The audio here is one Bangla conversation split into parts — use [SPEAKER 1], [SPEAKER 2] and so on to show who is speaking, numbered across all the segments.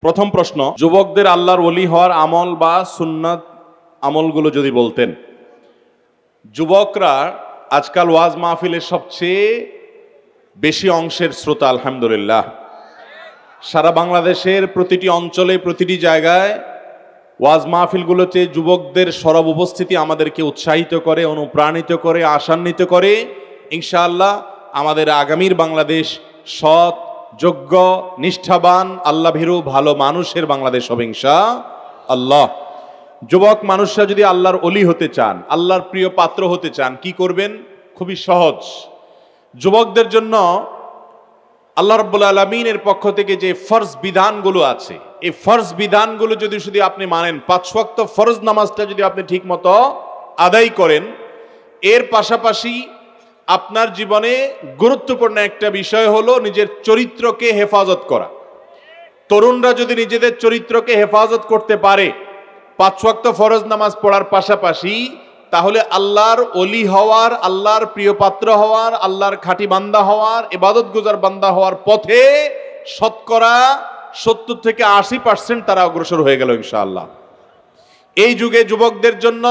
[SPEAKER 1] প্রথম প্রশ্ন, যুবকদের আল্লাহর ওলি হওয়ার আমল বা সুন্নাত আমলগুলো যদি বলতেন। যুবকরা আজকাল ওয়াজ মাহফিলের সবচেয়ে বেশি অংশের শ্রোতা, আলহামদুলিল্লাহ। সারা বাংলাদেশের প্রতিটি অঞ্চলে, প্রতিটি জায়গায় ওয়াজ মাহফিলগুলোতে যুবকদের সরব উপস্থিতি আমাদেরকে উৎসাহিত করে, অনুপ্রাণিত করে, আশান্বিত করে। ইনশাআল্লাহ আমাদের আগামীর বাংলাদেশ সৎ, যোগ্য, নিষ্ঠাবান, আল্লাহ ভীরু, ভালো মানুষের বাংলাদেশ হবে ইনশাআল্লাহ। যুবক মানুষরা যদি আল্লাহর ওলি হতে চান, আল্লাহর প্রিয় পাত্র হতে চান, কি করবেন? খুবই সহজ। যুবকদের জন্য আল্লাহ রাব্বুল আলামিনের পক্ষ থেকে যে ফরজ বিধানগুলো আছে, এই ফরজ বিধানগুলো যদি শুধু আপনি মানেন, 5 ওয়াক্ত ফরজ নামাজটা যদি আপনি ঠিক মতো আদায় করেন, এর পাশাপাশি আপনার জীবনে গুরুত্বপূর্ণ একটা বিষয় হলো নিজের চরিত্রকে হেফাজত করা। তরুণরা যদি নিজেদের চরিত্রকে হেফাজত করতে পারে 5 ওয়াক্ত ফরজ নামাজ পড়ার পাশাপাশি, তাহলে আল্লাহর ওলি হওয়ার, আল্লাহর প্রিয় পাত্র হওয়ার, আল্লাহর খাঁটি বান্দা হওয়ার, ইবাদত গুজার বান্দা হওয়ার পথে শতকরা 70 থেকে 80% তারা অগ্রসর হয়ে গেল ইনশাআল্লাহ। এই যুগে যুবকদের জন্য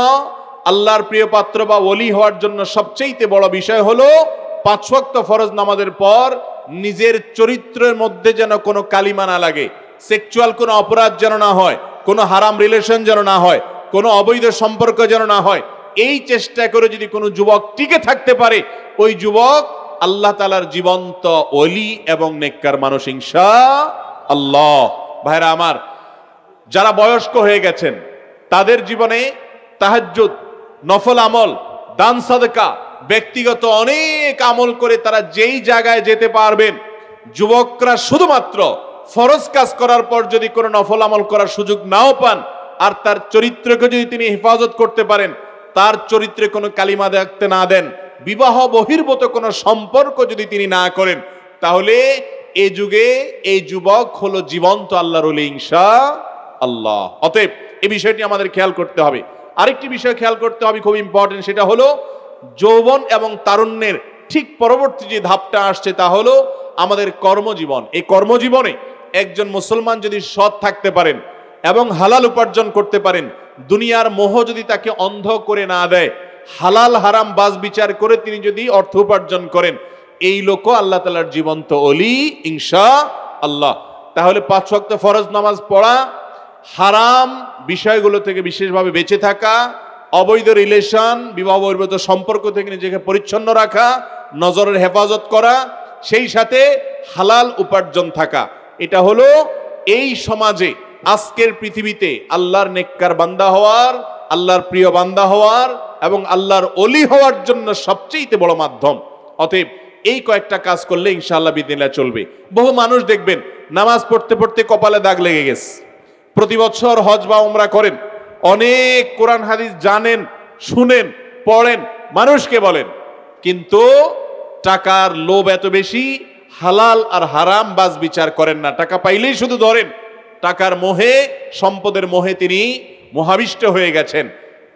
[SPEAKER 1] আল্লাহর প্রিয় পাত্র বা ওলি হওয়ার জন্য সবচেয়ে বড় বিষয় হলো 5 ওয়াক্ত ফরজ নামাজের পর নিজের চরিত্রের মধ্যে যেন কোনো কালিমা না লাগে, সেক্সুয়াল কোনো অপরাধ যেন না হয়, কোনো হারাম রিলেশন যেন না হয়, কোনো অবৈধ সম্পর্ক যেন না হয়। এই চেষ্টা করে যদি কোনো যুবক টিকে থাকতে পারে, ওই যুবক আল্লাহ তাআলার জীবন্ত ওলি এবং নেককার মানুষ ইনশাআল্লাহ। ভাইরা আমার, যারা বয়স্ক হয়ে গেছেন তাদের জীবনে তাহাজ্জুদ, নফল আমল, দান সাদকা, ব্যক্তিগত অনেক আমল করে তারা যেই জায়গায় যেতে পারবেন। যুবকরা শুধুমাত্র ফরজ কাজ করার পর যদি কোনো নফল আমল করার সুযোগ নাও পান, আর তার চরিত্রকে যদি তিনি হেফাজত করতে পারেন, তার চরিত্রে কোনো কালিমা দেখতে না দেন, বিবাহ বহির্ভূত কোনো সম্পর্ক যদি তিনি না করেন, তাহলে এই যুগে এই যুবক হলো জীবন্ত আল্লাহর ওলি ইনশাআল্লাহ। অতএব এই বিষয়টি আমাদের খেয়াল করতে হবে। আরেকটি বিষয় খেয়াল করতে হবে, খুব ইম্পর্টেন্ট, সেটা হলো যৌবন এবং তারুণ্যের ঠিক পরবর্তী যে ধাপটা আসছে তা হলো আমাদের কর্মজীবন। এই কর্মজীবনে একজন মুসলমান যদি সৎ থাকতে পারেন এবং হালাল উপার্জন করতে পারেন, দুনিয়ার মোহ যদি তাকে অন্ধ করে না দেয়, হালাল হারাম বাজ বিচার করে তিনি যদি অর্থ উপার্জন করেন, এই লোকও আল্লাহ তাআলার জীবন্ত ওলি ইনশাআল্লাহ। তাহলে 5 ওয়াক্ত ফরজ নামাজ পড়া, হারাম বিষয়গুলো থেকে বিশেষভাবে বেঁচে থাকা, অবৈধ রিলেশন, বিবাহ বহির্ভূত সম্পর্ক থেকে নিজেকে পরিচ্ছন্ন রাখা, নজরের হেফাজত করা, সেই সাথে হালাল উপার্জন থাকা, এটা হলো এই সমাজে, আজকের পৃথিবীতে আল্লাহর নেককার বান্দা হওয়ার, আল্লাহর প্রিয় বান্দা হওয়ার এবং আল্লাহর ওলি হওয়ার জন্য সবচেয়ে বড় মাধ্যম। অতএব এই কয়েকটা কাজ করলে ইনশাআল্লাহ বিদিনিল্লাহ চলবে। বহু মানুষ দেখবেন নামাজ পড়তে পড়তে কপালে দাগ লেগে গেছে, প্রতি বছর হজ বা উমরা করেন, অনেক কোরআন হাদিস জানেন, শুনেন, পড়েন, মানুষকে বলেন, কিন্তু টাকার লোভ এত বেশি, হালাল আর হারাম বাজ বিচার করেন না। টাকা পাইলেই শুধু ধরেন, টাকার মোহে, সম্পদের মোহে তিনি মোহাবিষ্ট হয়ে গেছেন।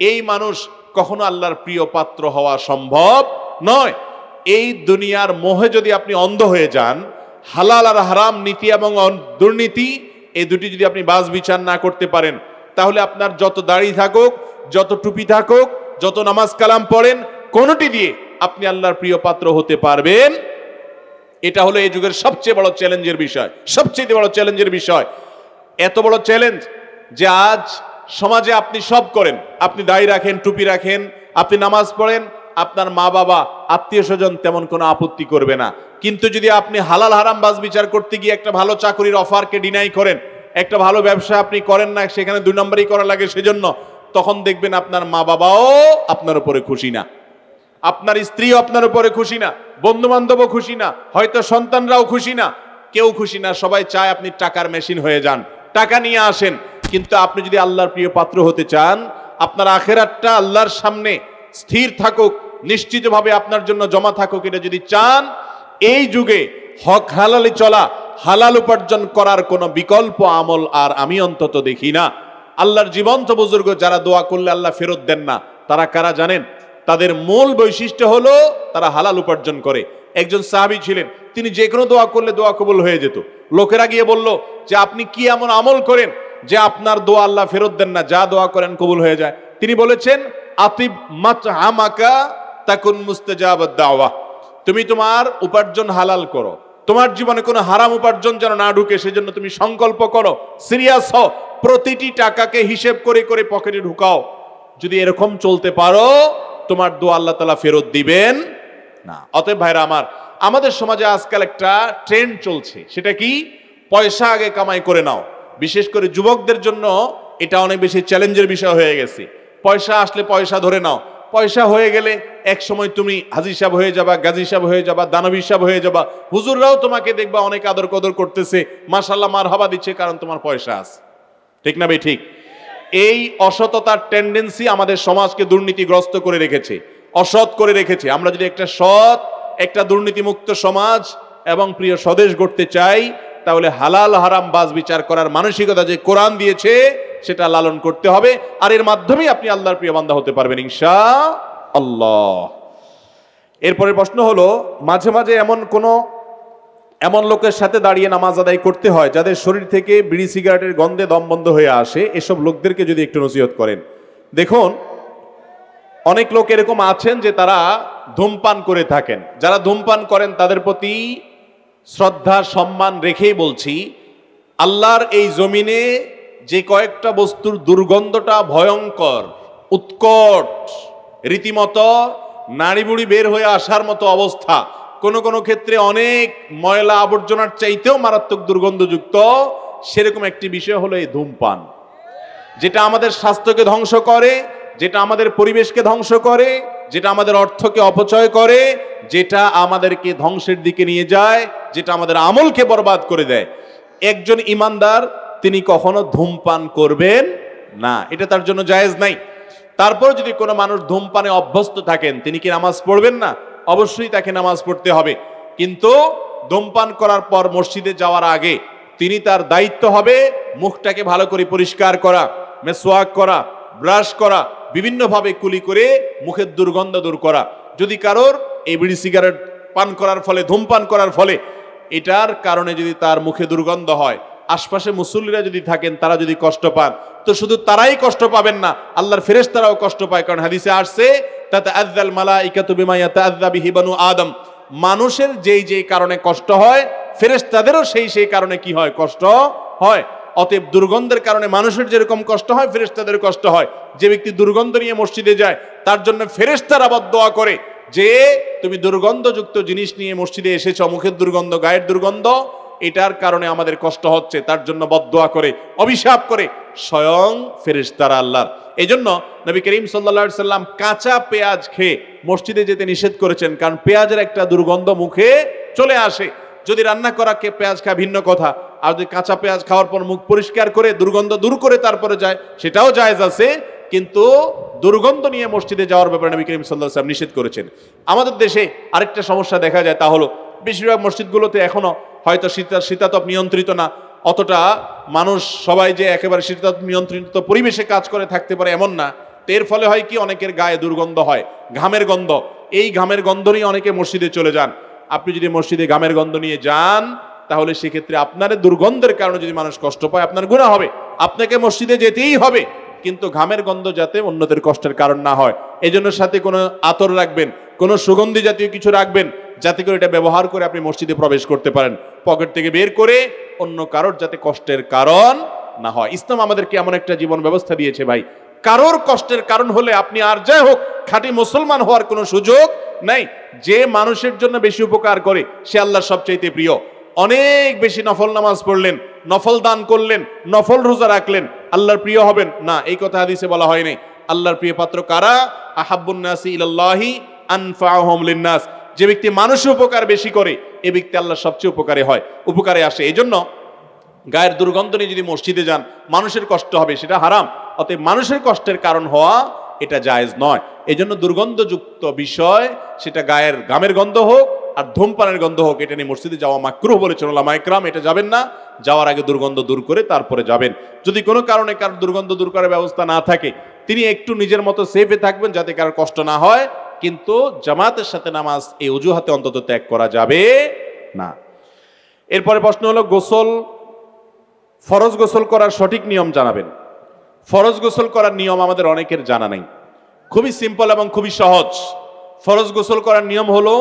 [SPEAKER 1] এই মানুষ কখনো আল্লাহর প্রিয় পাত্র হওয়া সম্ভব নয়। এই দুনিয়ার মোহে যদি আপনি অন্ধ হয়ে যান, হালাল আর হারাম, নীতি এবং দুর্নীতি, এই দুটি যদি আপনি বাজ বিচার না করতে পারেন, তাহলে আপনার যত দাড়ি থাকুক, যত টুপি থাকুক, যত নামাজ কালাম পড়েন, কোনটি দিয়ে আপনি আল্লাহর প্রিয় পাত্র হতে পারবেন? এটা হলো এই যুগের সবচেয়ে বড় চ্যালেঞ্জের বিষয়, সবচেয়ে বড় চ্যালেঞ্জের বিষয়। এত বড় চ্যালেঞ্জ যে আজ সমাজে আপনি সব করেন, আপনি দাড়ি রাখেন, টুপি রাখেন, আপনি নামাজ পড়েন, আপনার মা বাবা, আত্মীয় স্বজন তেমন কোনো আপত্তি করবে না। কিন্তু যদি আপনি হালাল হারাম বাজ বিচার করতে গিয়ে একটা ভালো চাকরির অফারকে ডিনাই করেন, একটা ভালো ব্যবসা আপনি করেন না, সেখানে 2 নম্বরই করা লাগে সেজন্য, তখন দেখবেন আপনার মা বাবাও আপনার উপরে খুশি না, আপনার স্ত্রীও আপনার উপরে খুশি না, বন্ধু বান্ধবও খুশি না, হয়তো সন্তানরাও খুশি না, কেউ খুশি না। সবাই চায় আপনি টাকার মেশিন হয়ে যান, টাকা নিয়ে আসেন। কিন্তু আপনি যদি আল্লাহর প্রিয় পাত্র হতে চান, আপনার আখিরাতটা আল্লাহর সামনে স্থির থাকুক, নিশ্চিতভাবে আপনার জন্য জমা থাকুক, এটা যদি চান, এই যুগে হক হালালি চলা, হালাল উপার্জন করার কোনো বিকল্প আমল আর আমি অন্তত দেখি না। আল্লাহর জীবন্ত বুজুর্গ যারা দোয়া করলে আল্লাহ ফেরত দেন না, তারা কারা জানেন? তাদের মূল বৈশিষ্ট্য হলো তারা হালাল উপার্জন করে। একজন সাহাবী ছিলেন, তিনি যে কোনো দোয়া করলে দোয়া কবুল হয়ে যেত। লোকেরা গিয়ে বলল যে আপনি কি এমন আমল করেন যে আপনার দোয়া আল্লাহ ফেরত দেন না, যা দোয়া করেন কবুল হয়ে যায়? তিনি বলেছেন, আতিব মাতআমাকা তাকুন মুস্তাজাবাদ দাওয়া। তুমি তোমার উপার্জন হালাল করো, তোমার জীবনে কোনো হারাম উপার্জন যেন না ঢুকে, সেজন্য তুমি সংকল্প করো, সিরিয়াস হও, প্রতিটি টাকাকে হিসেব করে করে পকেটে ঢুকাও। যদি এরকম চলতে পারো, তোমার দোয়া আল্লাহ তাআলা ফেরত দিবেন না। অতএব ভাইরা আমার, আমাদের সমাজে আজকাল একটা ট্রেন্ড চলছে, সেটা কি? পয়সা আগে কামাই করে নাও। বিশেষ করে যুবকদের জন্য এটা অনেক বেশি চ্যালেঞ্জের বিষয় হয়ে গেছে। পয়সা আসলে পয়সা ধরে নাও, পয়সা হয়ে গেলে এক সময় তুমি হাজী সাহেব হয়ে যাবা, গাজী সাহেব হয়ে যাবা, দানবী সাহেব হয়ে যাবা। হুজুররাও তোমাকে দেখবা অনেক আদর কদর করতেছে, মাশাআল্লাহ মারহাবা দিচ্ছে, কারণ তোমার পয়সা আছে। ঠিক না ভাই? ঠিক। এই অসততার টেন্ডেন্সি আমাদের সমাজকে দুর্নীতিগ্রস্ত করে রেখেছে, অসৎ করে রেখেছে। আমরা যদি একটা সৎ, একটা দুর্নীতিমুক্ত সমাজ এবং প্রিয় স্বদেশ গড়তে চাই, তাহলে হালাল হারাম বাজ বিচার করার মানসিকতা যে কোরআন দিয়েছে সেটা লালন করতে হবে। আর এর মাধ্যমেই আপনি আল্লাহর প্রিয় বান্দা হতে পারবেন ইনশাআল্লাহ। এরপরের প্রশ্ন হলো, মাঝে মাঝে এমন লোকের সাথে দাঁড়িয়ে নামাজ আদায় করতে হয় যাদের শরীর থেকে বিড়ি সিগারেটের গন্ধে দম বন্ধ হয়ে আসে, এসব লোকদেরকে যদি একটু নসিহত করেন। দেখুন, অনেক লোক এরকম আছেন যে তারা ধূমপান করে থাকেন। যারা ধূমপান করেন তাদের প্রতি শ্রদ্ধা সম্মান রেখেই বলছি, আল্লাহর এই জমিনে যে কয়েকটা বস্তুর দুর্গন্ধটা ভয়ঙ্কর, উৎকট, রীতিমতো নাড়ি বুড়ি বের হয়ে আসার মতো অবস্থা, কোন কোন ক্ষেত্রে অনেক ময়লা আবর্জনার চাইতেও মারাত্মক দুর্গন্ধযুক্ত, সেরকম একটি বিষয় হলো এই ধূমপান, যেটা আমাদের স্বাস্থ্যকে ধ্বংস করে, যেটা আমাদের পরিবেশকে ধ্বংস করে, যেটা আমাদের অর্থকে অপচয় করে, যেটা আমাদেরকে ধ্বংসের দিকে নিয়ে যায়, যেটা আমাদের আমলকে বরবাদ করে দেয়। একজন ইমানদার তিনি কখনো ধূমপান করবেন না, এটা তার জন্য জায়েজ নাই। তারপর যদি কোনো মানুষ ধূমপানে অভ্যস্ত থাকেন, তিনি কি নামাজ পড়বেন না? অবশ্যই তাকে নামাজ পড়তে হবে, কিন্তু ধূমপান করার পর মসজিদে যাওয়ার আগে তিনি, তার দায়িত্ব হবে মুখটাকে ভালো করে পরিষ্কার করা, মেসওয়াক করা, ব্রাশ করা, বিভিন্নভাবে কুলি করে মুখের দুর্গন্ধ দূর করা। যদি কারোর এই বিড়ি সিগারেট পান করার ফলে, ধূমপান করার ফলে এটার কারণে যদি তার মুখে দুর্গন্ধ হয়, আশপাশে মুসল্লিরা যদি থাকেন তারা যদি কষ্ট পান, তো শুধু তারাই কষ্ট পাবেন না, আল্লাহর ফেরেশতারাও কষ্ট পায়। কারণ হাদিসে আসছে, তাতাআযাল মালাইকাতু বিমা ইয়াতাআযা বিহি বানু আদম, মানুষের যেই যেই কারণে কষ্ট হয়, ফেরেশতাদেরও সেই সেই কারণে কি হয়? কষ্ট হয়। অতএব দুর্গন্ধের কারণে মানুষের যেরকম কষ্ট হয়, ফেরেশতাদের কষ্ট হয়। যে ব্যক্তি দুর্গন্ধ নিয়ে মসজিদে যায়, তার জন্য ফেরেশতারা বদদোয়া করে যে তুমি দুর্গন্ধযুক্ত জিনিস নিয়ে মসজিদে এসেছো, মুখের দুর্গন্ধ, গায়ের দুর্গন্ধ, এটার কারণে আমাদের কষ্ট হচ্ছে, তার জন্য বদদোয়া করে, অভিশাপ করে স্বয়ং ফেরেশতারা আল্লাহর। এই জন্য নবী করিম সাল্লাল্লাহু আলাইহি সাল্লাম কাঁচা পেঁয়াজ খেয়ে মসজিদে যেতে নিষেধ করেছেন, কারণ পেঁয়াজের একটা দুর্গন্ধ মুখে চলে আসে। যদি রান্না করা পেঁয়াজ খায় ভিন্ন কথা, আর যদি কাঁচা পেঁয়াজ খাওয়ার পর মুখ পরিষ্কার করে দুর্গন্ধ দূর করে তারপরে যায়, সেটাও জায়েজ আছে। কিন্তু দুর্গন্ধ নিয়ে মসজিদে যাওয়ার ব্যাপারে নবী করিম সাল্লাল্লাহু আলাইহি ওয়াসাল্লাম নিষেধ করেছেন। আমাদের দেশে আরেকটা সমস্যা দেখা যায়, তা হলো বেশিরভাগ মসজিদগুলোতে এখনো হয়তো শীতাতপ নিয়ন্ত্রিত না, অতটা মানুষ সবাই যে একেবারে শীতাতপ নিয়ন্ত্রিত পরিবেশে কাজ করে থাকতে পারে এমন না। এর ফলে হয় কি, অনেকের গায়ে দুর্গন্ধ হয়, ঘামের গন্ধ। এই ঘামের গন্ধ নিয়ে অনেকে মসজিদে চলে যান। আপনি যদি মসজিদে ঘামের গন্ধ নিয়ে যান, তাহলে সেক্ষেত্রে আপনার দুর্গন্ধের কারণে যদি মানুষ কষ্ট পায়, আপনার গুনাহ হবে। আপনাকে মসজিদে যেতেই হবে, কিন্তু ঘামের গন্ধ যাতে অন্যদের কষ্টের কারণ না হয়, এই জন্য সাথে কোনো আতর রাখবেন, কোনো সুগন্ধি জাতীয় কিছু রাখবেন, যাতে করে এটা ব্যবহার করে আপনি মসজিদে প্রবেশ করতে পারেন, পকেট থেকে বের করে, অন্য কারোর যাতে কষ্টের কারণ না হয়। ইসলাম আমাদেরকে এমন একটা জীবন ব্যবস্থা দিয়েছে ভাই, কারোর কষ্টের কারণ হলে আপনি আর যাই হোক খাঁটি মুসলমান হওয়ার কোনো সুযোগ নাই। যে মানুষের জন্য বেশি উপকার করে সে আল্লাহর সবচাইতে প্রিয়। অনেক বেশি নফল নামাজ পড়লেন, নফল দান করলেন, নফল রোজা রাখলেন, আল্লাহর প্রিয় হবেন না, এই কথা হাদিসে বলা হয় নাই। আল্লাহর প্রিয় পাত্র কারা? আহাব্বুন নাসি ইলাল্লাহি আনফাউহুম লিন্নাস, যে ব্যক্তি মানুষের উপকার বেশি করে, এই ব্যক্তি আল্লাহর সবচেয়ে উপকারে আসে। এই জন্য গায়ের দুর্গন্ধ নিয়ে যদি মসজিদে যান, মানুষের কষ্ট হবে, সেটা হারাম। অতএব মানুষের কষ্টের কারণ হওয়া এটা জায়েজ নয়। এই জন্য দুর্গন্ধযুক্ত বিষয়, সেটা ঘামের গন্ধ হোক আর ধূমপানের গন্ধ হোক, এটা নিয়ে মসজিদে যাওয়া মাকরুহ বলেছেন উলামায়ে কেরাম। এটা যাবেন না, যাওয়ার আগে দুর্গন্ধ দূর করে তারপরে যাবেন। যদি কোনো কারণে কারোর দুর্গন্ধ দূর করার ব্যবস্থা না থাকে, তিনি একটু নিজের মতো সেফে থাকবেন যাতে কারোর কষ্ট না হয়, কিন্তু জামাতের সাথে নামাজ এই অজুহাতে অন্তত ত্যাগ করা যাবে না। এরপরে প্রশ্ন হলো গোসল, ফরজ গোসল করার সঠিক নিয়ম জানাবেন। ফরজ গোসল করার নিয়ম আমাদের অনেকের জানা নেই। খুবই সিম্পল এবং খুবই সহজ। ফরজ গোসল করার নিয়ম হলো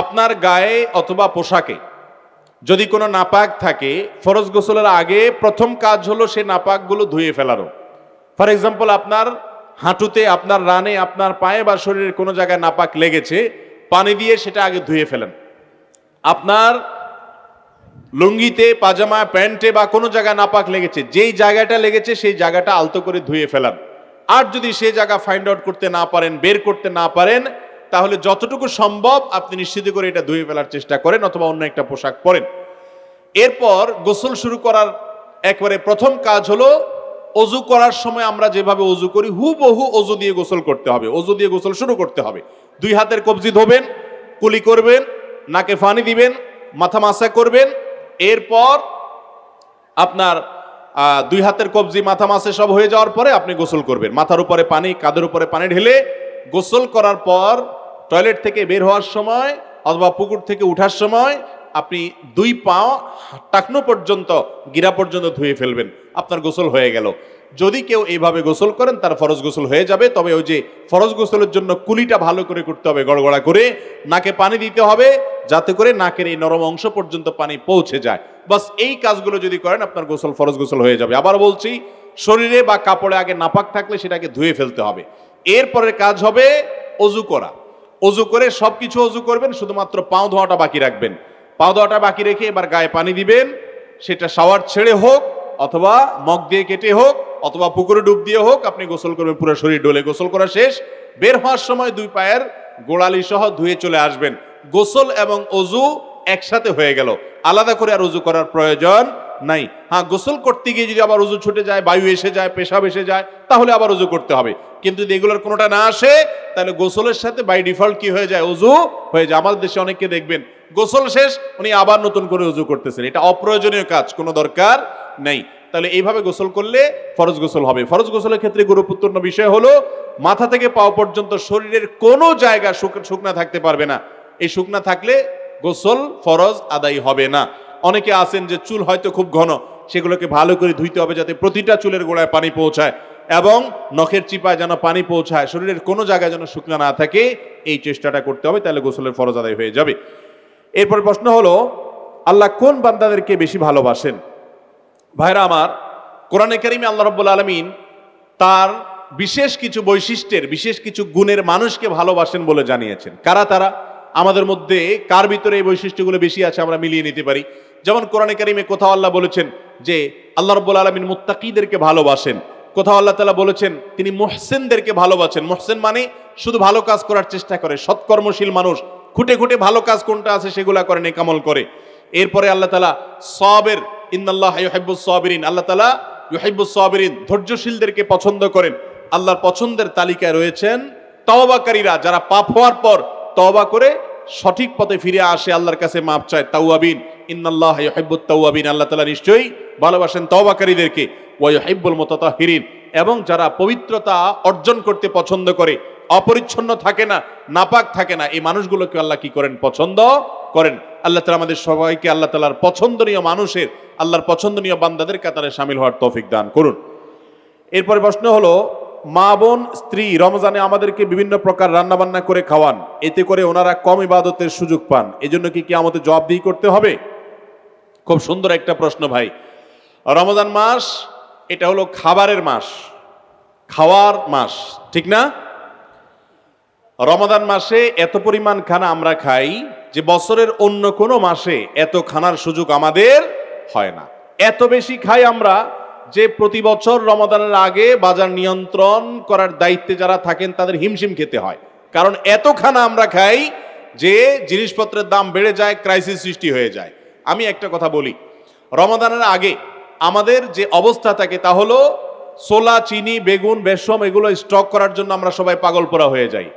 [SPEAKER 1] আপনার গায়ে অথবা পোশাকে যদি কোনো নাপাক থাকে, ফরজ গোসলের আগে প্রথম কাজ হলো সে নাপাকগুলো ধুয়ে ফেলানো। ফর এক্সাম্পল, আপনার হাঁটুতে, আপনার রানে, আপনার পায়ে বা শরীরের কোনো জায়গায় নাপাক লেগেছে, পানি দিয়ে সেটা আগে ধুয়ে ফেলেন। আপনার লুঙ্গিতে, পাজামা, প্যান্টে বা কোনো জায়গায় নাপাক লেগেছে, যেই জায়গাটা লেগেছে সেই জায়গাটা আলতো করে ধুয়ে ফেলান। আর যদি সেই জায়গা ফাইন্ড আউট করতে না পারেন, বের করতে না পারেন, তাহলে যতটুকু সম্ভব আপনি নিশ্চিত করে এটা ধুয়ে ফেলার চেষ্টা করেন অথবা অন্য একটা পোশাক পরেন। এরপর গোসল শুরু করার একবারে প্রথম কাজ হলো অজু করার সময় আমরা যেভাবে অজু করি হুবহু অজু দিয়ে গোসল করতে হবে। অজু দিয়ে গোসল শুরু করতে হবে। 2 হাতের কবজি ধোবেন, কুলি করবেন, নাকে পানি দিবেন, মাথা মাসা করবেন। এরপর আপনার 2 হাতের কবজি, মাথা মাসে সব হয়ে যাওয়ার পরে আপনি গোসল করবেন। মাথার উপরে পানি, কাঁধের উপরে পানি ঢেলে গোসল করার পর টয়লেট থেকে বের হওয়ার সময় অথবা পুকুর থেকে উঠার সময় আপনি 2 পা টাকনো পর্যন্ত, গিরা পর্যন্ত ধুয়ে ফেলবেন। আপনার গোসল হয়ে গেল। যদি কেউ এইভাবে গোসল করেন তার ফরজ গোসল হয়ে যাবে। তবে ওই যে ফরজ গোসলের জন্য কুলিটা ভালো করে করতে হবে, গড়গড়া করে নাকে পানি দিতে হবে যাতে করে নাকের এই নরম অংশ পর্যন্ত পানি পৌঁছে যায়। বাস এই কাজগুলো যদি করেন আপনার গোসল, ফরজ গোসল হয়ে যাবে। আবার বলছি, শরীরে বা কাপড়ে আগে নাপাক থাকলে সেটাকে ধুয়ে ফেলতে হবে। এরপরের কাজ হবে অজু করা। অজু করে সবকিছু অজু করবেন, শুধুমাত্র পাও ধোয়াটা বাকি রাখবেন। পাও ধোয়াটা বাকি রেখে এবার গায়ে পানি দিবেন। সেটা শাওয়ার ছেড়ে হোক অথবা মগ দিয়ে কেটে হোক অথবা পুকুরে ডুব দিয়ে হোক, আপনি গোসল করবেন পুরো শরীর ডলে। গোসল করা শেষ, বের হওয়ার সময় 2 পায়ের গোড়ালি সহ ধুয়ে চলে আসবেন। গোসল এবং অজু একসাথে হয়ে গেল, আলাদা করে আর অজু করার প্রয়োজন নাই। হ্যাঁ, গোসল করতে গিয়ে যদি আবার অজু ছুটে যায়, বায়ু এসে যায়, পেশাব এসে যায়, তাহলে আবার অজু করতে হবে। কিন্তু যদি এগুলোর কোনোটা না আসে তাহলে গোসলের সাথে বাই ডিফল্ট কি হয়ে যায়, অজু হয়ে যায়। আমাদের দেশে অনেককে দেখবেন গোসল শেষ উনি আবার নতুন করে অজু করতেছেন। এটা অপ্রয়োজনীয় কাজ, কোনো দরকার নেই। তাহলে এইভাবে গোসল করলে ফরজ গোসল হবে। ফরজ গোসলের ক্ষেত্রে গুরুত্বপূর্ণ বিষয় হলো মাথা থেকে পাও পর্যন্ত শরীরের কোনো জায়গা শুকনা থাকতে পারবে না। এই শুকনা থাকলে গোসল ফরজ আদায় হবে না। অনেকে আছেন যে চুল হয়তো খুব ঘন, সেগুলোকে ভালো করে ধুইতে হবে যাতে প্রতিটা চুলের গোড়ায় পানি পৌঁছায় এবং নখের চিপায় যেন পানি পৌঁছায়, শরীরের কোনো জায়গায় যেন শুকনা না থাকে। এই চেষ্টাটা করতে হবে, তাহলে গোসলের ফরজ আদায় হয়ে যাবে। এরপর প্রশ্ন হলো, আল্লাহ কোন বান্দাদেরকে বেশি ভালোবাসেন? ভাইরা আমার, কোরআনে কারিমে আল্লাহ রাব্বুল আলামিন তার বিশেষ কিছু বৈশিষ্ট্যের, বিশেষ কিছু গুণের মানুষকে ভালোবাসেন বলে জানিয়েছেন। কারা তারা? আমাদের মধ্যে কার ভিতরে এই বৈশিষ্ট্যগুলো বেশি আছে আমরা মিলিয়ে নিতে পারি। যেমন কোরআনে কারিমে কোথাও আল্লাহ বলেছেন যে আল্লাহ রাব্বুল আলামিন মুত্তাকিদেরকে ভালোবাসেন। কোথাও আল্লাহ তাআলা বলেছেন তিনি মুহসিনদেরকে ভালোবাসেন। মুহসিন মানে শুধু ভালো কাজ করার চেষ্টা করে, সৎকর্মশীল মানুষ, খুঁটে খুঁটে ভালো কাজ কোনটা আছে সেগুলা করে, নেক আমল করে। এরপরে আল্লাহ তাআলা সাবির, ইন্নাল্লাহা ইউহিব্বুস সাবিরিন, আল্লাহ তাআলা ইউহিব্বুস সাবিরিন, ধৈর্যশীলদেরকে পছন্দ করেন। আল্লাহর পছন্দের তালিকায় রয়েছেন তওবাকারীরা, যারা পাপ হওয়ার পর তওবা করে সঠিক পথে ফিরে আসে, আল্লাহর কাছে মাপ চায়, তাওয়াবিন। ইন্নাল্লাহা ইউহিব্বুত তাওয়াবিন, আল্লাহ তাআলা নিশ্চয়ই ভালোবাসেন তওবাকারীদেরকে। ওয়া ইউহিব্বুল মুতাতাহহিরিন, এবং যারা পবিত্রতা অর্জন করতে পছন্দ করে, অপরিচ্ছন্ন থাকে না, নাপাক থাকে না, এই মানুষগুলোকে আল্লাহ কি করেন? পছন্দ করেন। আল্লাহ তাআলা আমাদের সবাইকে আল্লাহ তাআলার পছন্দনীয় মানুষের, আল্লাহর পছন্দনীয় বান্দাদের কাতারে শামিল হওয়ার তৌফিক দান করুন। এরপরে প্রশ্ন হলো, মা বোন স্ত্রী রমজানে আমাদেরকে বিভিন্ন প্রকার রান্না বান্না করে খাওয়ান, এতে করে ওনারা কম ইবাদতের সুযোগ পান, এজন্য কি কিয়ামতে জবাবদিহি করতে হবে? খুব সুন্দর একটা প্রশ্ন ভাই। রমজান মাস এটা হলো খাবারের মাস, খাওয়ার মাস, ঠিক না? রমাদান মাসে এত পরিমাণ খানা আমরা খাই যে বছরের অন্য কোনো মাসে এত খানার সুযোগ আমাদের হয় না। এত বেশি খাই আমরা যে প্রতি বছর রমাদানের আগে বাজার নিয়ন্ত্রণ করার দায়িত্বে যারা থাকেন তাদের হিমশিম খেতে হয়। কারণ এত খানা আমরা খাই যে জিনিসপত্রের দাম বেড়ে যায়, ক্রাইসিস সৃষ্টি হয়ে যায়। আমি একটা কথা বলি, রমাদানের আগে আমাদের যে অবস্থা থাকে তা হলো ছোলা, চিনি, বেগুন, বেসম এগুলো স্টক করার জন্য আমরা সবাই পাগল পোড়া হয়ে যাই।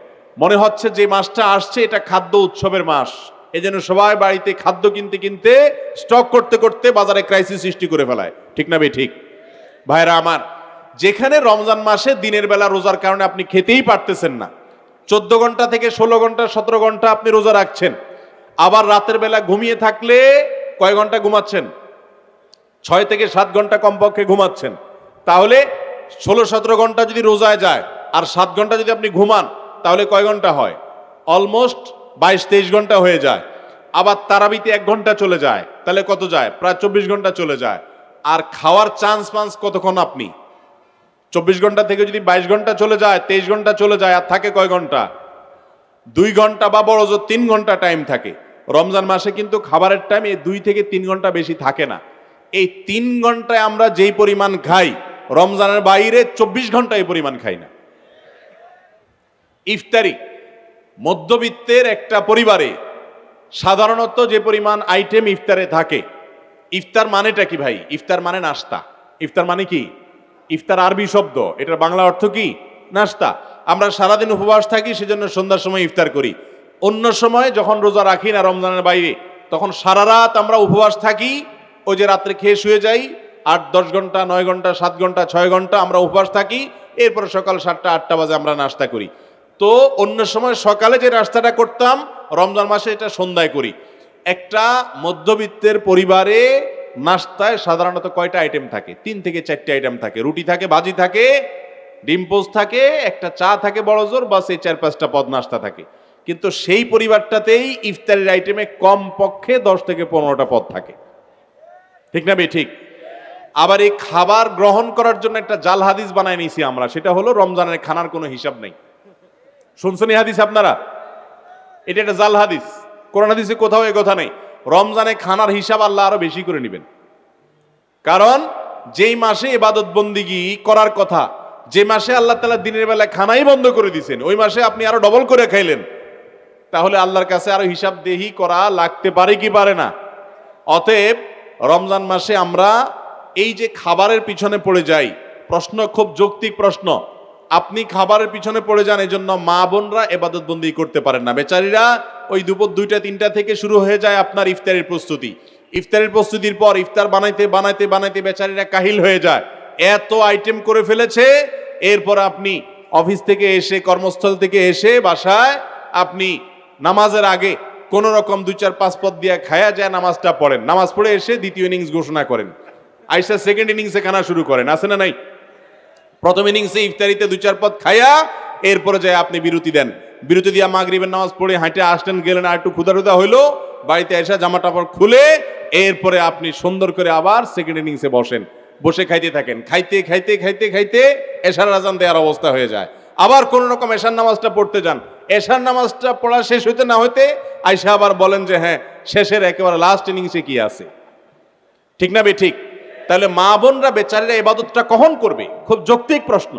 [SPEAKER 1] মনে হচ্ছে যে মাসটা আসছে এটা খাদ্য উৎসবের মাস, এজন্য সবাই বাড়িতে খাদ্য কিনতে কিনতে, স্টক করতে করতে বাজারে ক্রাইসিস সৃষ্টি করে ফেলায়, ঠিক না ভাই? ঠিক। ভাইরা আমার, যেখানে রমজান মাসে দিনের বেলা রোজার কারণে আপনি খেতেই পারতেছেন না, 14 ঘন্টা থেকে 16 ঘন্টা 17 ঘন্টা আপনি রোজা রাখছেন, আবার রাতের বেলা ঘুমিয়ে থাকলে কয় ঘন্টা ঘুমাচ্ছেন? 6 থেকে 7 ঘন্টা কমপক্ষে ঘুমাচ্ছেন। তাহলে 16-17 ঘন্টা যদি রোজায় যায় আর 7 ঘন্টা যদি আপনি ঘুমান, তাহলে কয় ঘন্টা হয়? অলমোস্ট 22-23 ঘন্টা হয়ে যায়। আবার তারাবিতে 1 ঘন্টা চলে যায়, তাহলে কত যায়? প্রায় 24 ঘন্টা চলে যায়। আর খাওয়ার চান্স কতক্ষণ আপনি? 24 ঘন্টা থেকে যদি 22 ঘন্টা চলে যায়, 23 ঘন্টা চলে যায়, আর থাকে কয় ঘন্টা? 2 ঘন্টা বা বড় জোর 3 ঘন্টা টাইম থাকে। রমজান মাসে কিন্তু খাবারের টাইম এই 2 থেকে 3 ঘন্টা বেশি থাকে না। এই 3 ঘন্টায় আমরা যেই পরিমাণ খাই, রমজানের বাইরে 24 ঘন্টা এই পরিমাণ খাই না। ইফতারি, মধ্যবিত্তের একটা পরিবারে সাধারণত যে পরিমাণ আইটেম ইফতারে থাকে, ইফতার মানেটা কি ভাই? ইফতার মানে নাস্তা। ইফতার মানে কি? ইফতার আরবি শব্দ, এটার বাংলা অর্থ কি? নাস্তা। আমরা সারাদিন উপবাস থাকি, সেজন্য সন্ধ্যার সময় ইফতার করি। অন্য সময় যখন রোজা রাখি না রমজানের বাইরে, তখন সারা রাত আমরা উপবাস থাকি। ওই যে রাত্রে খেয়ে শুয়ে যাই, 8-10 ঘন্টা, 9 ঘন্টা, 7 ঘন্টা, 6 ঘন্টা আমরা উপবাস থাকি। এরপরে সকাল 7টা-8টা বাজে আমরা নাস্তা করি। তো অন্য সময় সকালে যে নাস্তাটা করতাম, রমজান মাসে এটা সন্ধ্যায় করি। একটা মধ্যবিত্তের পরিবারে নাস্তায় সাধারণত কয়টা আইটেম থাকে? 3 থেকে 4টে আইটেম থাকে। রুটি থাকে, ভাজি থাকে, ডিম পোস্ট থাকে, একটা চা থাকে বড় জোর, বাস এই 4-5টা পদ নাস্তা থাকে। কিন্তু সেই পরিবারটাতেই ইফতারের আইটেমে কম পক্ষে 10 থেকে 15টা পদ থাকে। ঠিক না বে ঠিক? আবার এই খাবার গ্রহণ করার জন্য একটা জাল হাদিস বানায় নিয়েছি আমরা, সেটা হলো রমজানের খানার কোনো হিসাব নেই। শুনছেন এই হাদিস আপনারা? এটা একটা জাল হাদিস। কোরআন হাদিসে কোথাও এই কথা নেই। রমজানে খানার হিসাব আল্লাহ আরো বেশি করে নেবেন। কারণ যেই মাসে ইবাদত বন্দিগি করার কথা, যে মাসে আল্লাহ তাআলা দিনের বেলায় খানাই বন্ধ করে দিয়েছেন, ওই মাসে আপনি আরো ডবল করে খাইলেন, তাহলে আল্লাহর কাছে আরো হিসাব দেহি করা লাগতে পারে কি পারে না? অতএব রমজান মাসে আমরা এই যে খাবারের পিছনে পড়ে যাই, প্রশ্ন খুব যৌক্তিক প্রশ্ন। আপনি খাবারের পিছনে পড়ে যান, এই জন্য মা বোনরা ইবাদত বন্দি করতে পারেন না। বেচারীরা ওই দুপুর 2টা-3টা থেকে শুরু হয়ে যায় আপনার ইফতারের প্রস্তুতি। ইফতারের প্রস্তুতির পর ইফতার বানাইতে বানাইতে বানাইতে বেচারীরা কাহিল হয়ে যায়, এত আইটেম করে ফেলেছে। এরপর আপনি অফিস থেকে এসে, কর্মস্থল থেকে এসে বাসায় আপনি নামাজের আগে কোন রকম 2-4-5 পদ দিয়ে খায়া যায় নামাজটা পড়েন। নামাজ পড়ে এসে দ্বিতীয় ইনিংস ঘোষণা করেন, আইসা সেকেন্ড ইনিংসে খানা শুরু করেন। আছে না নাই? প্রথম ইনিংসে ইফতারিতে 2-4 পদ খায়া এরপরে যায় আপনি বিরতি দেন। বিরতি দিয়া মাগরিবের নামাজ পড়ে হাঁটে আসলেন, গেলেন, আর একটু ক্ষুধা হইলো, বাড়িতে এসে জামা টাপড় খুলে এরপরে আপনি সুন্দর করে আবার সেকেন্ড ইনিংসে বসেন, বসে খাইতে থাকেন। খাইতে খাইতে খাইতে খাইতে এশার আজান দেওয়ার অবস্থা হয়ে যায়। আবার কোন রকম এশার নামাজটা পড়তে যান, এশার নামাজটা পড়া শেষ হইতে না হইতে আইসা আবার বলেন যে হ্যাঁ, শেষের একেবারে লাস্ট ইনিংসে কি আছে। ঠিক না বে ঠিক? তাহলে মা বোনরা বেচারীরা ইবাদতটা কখন করবে? খুব যৌক্তিক প্রশ্ন।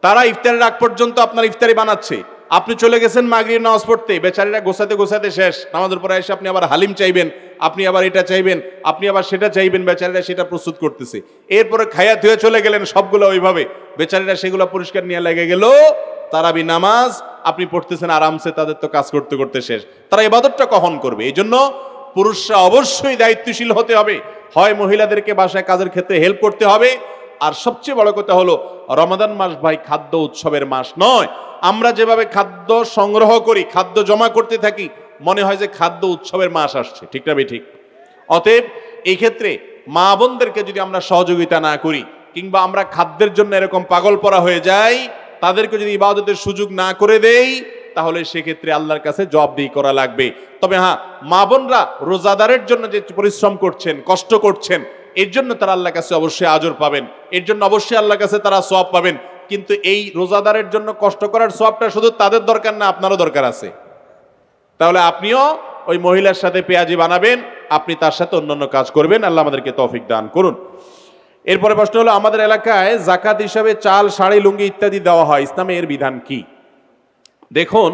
[SPEAKER 1] তারা ইফতারের আগ পর্যন্ত আপনার ইফতারি বানাচ্ছে, আপনি চলে গেছেন মাগরিব নামাজ পড়তে, বেচারীরা গোছাতে গোছাতে শেষ। নামাজের পরে এসে আপনি আবার হালিম চাইবেন, আপনি আবার এটা চাইবেন, আপনি আবার সেটা চাইবেন, বেচারীরা সেটা প্রস্তুত করতেছে। এরপরে খায়া ধুয়ে চলে গেলেন সবগুলো ওইভাবে, বেচারীরা সেগুলো পরিষ্কার নিয়ে লেগে গেল। তারাবি নামাজ আপনি পড়তেছেন আরামসে, তাদের তো কাজ করতে করতে শেষ। তারা ইবাদতটা কখন করবে? এই জন্য পুরুষরা অবশ্যই দায়িত্বশীল হতে হবে। হয় মহিলাদেরকে বাসায় কাজের ক্ষেত্রে হেল্প করতে হবে। আর সবচেয়ে বড় কথা হলো, রমাদান মাস ভাই খাদ্য উৎসবের মাস নয়। আমরা যেভাবে খাদ্য সংগ্রহ করি, খাদ্য জমা করতে থাকি, মনে হয় যে খাদ্য উৎসবের মাস আসছে। ঠিক না ঠিক? অতএব এই ক্ষেত্রে মা বোনদেরকে যদি আমরা সহযোগিতা না করি, কিংবা আমরা খাদ্যের জন্য এরকম পাগল পরা হয়ে যাই, তাদেরকে যদি ইবাদতের সুযোগ না করে দেই, তাহলে সেক্ষেত্রে আল্লাহর কাছে জবাবদিহি করা লাগবে। তবে হ্যাঁ, মা বোনরা রোজাদারের জন্য যে পরিশ্রম করছেন, কষ্ট করছেন, এর জন্য তারা আল্লাহর কাছে অবশ্যই আজর পাবেন, এর জন্য অবশ্যই আল্লাহর কাছে তারা সওয়াব পাবেন। কিন্তু এই রোজাদারের জন্য কষ্ট করার সওয়াবটা শুধু তাদের দরকার না, আপনারও দরকার আছে। তাহলে আপনিও ওই মহিলার সাথে পেঁয়াজি বানাবেন, আপনি তার সাথে অন্যান্য কাজ করবেন। আল্লাহ আমাদেরকে তৌফিক দান করুন। এরপরে প্রশ্ন হলো, আমাদের এলাকায় জাকাত হিসাবে চাল, শাড়ি, লুঙ্গি ইত্যাদি দেওয়া হয়, ইসলামে এর বিধান কি? দেখুন,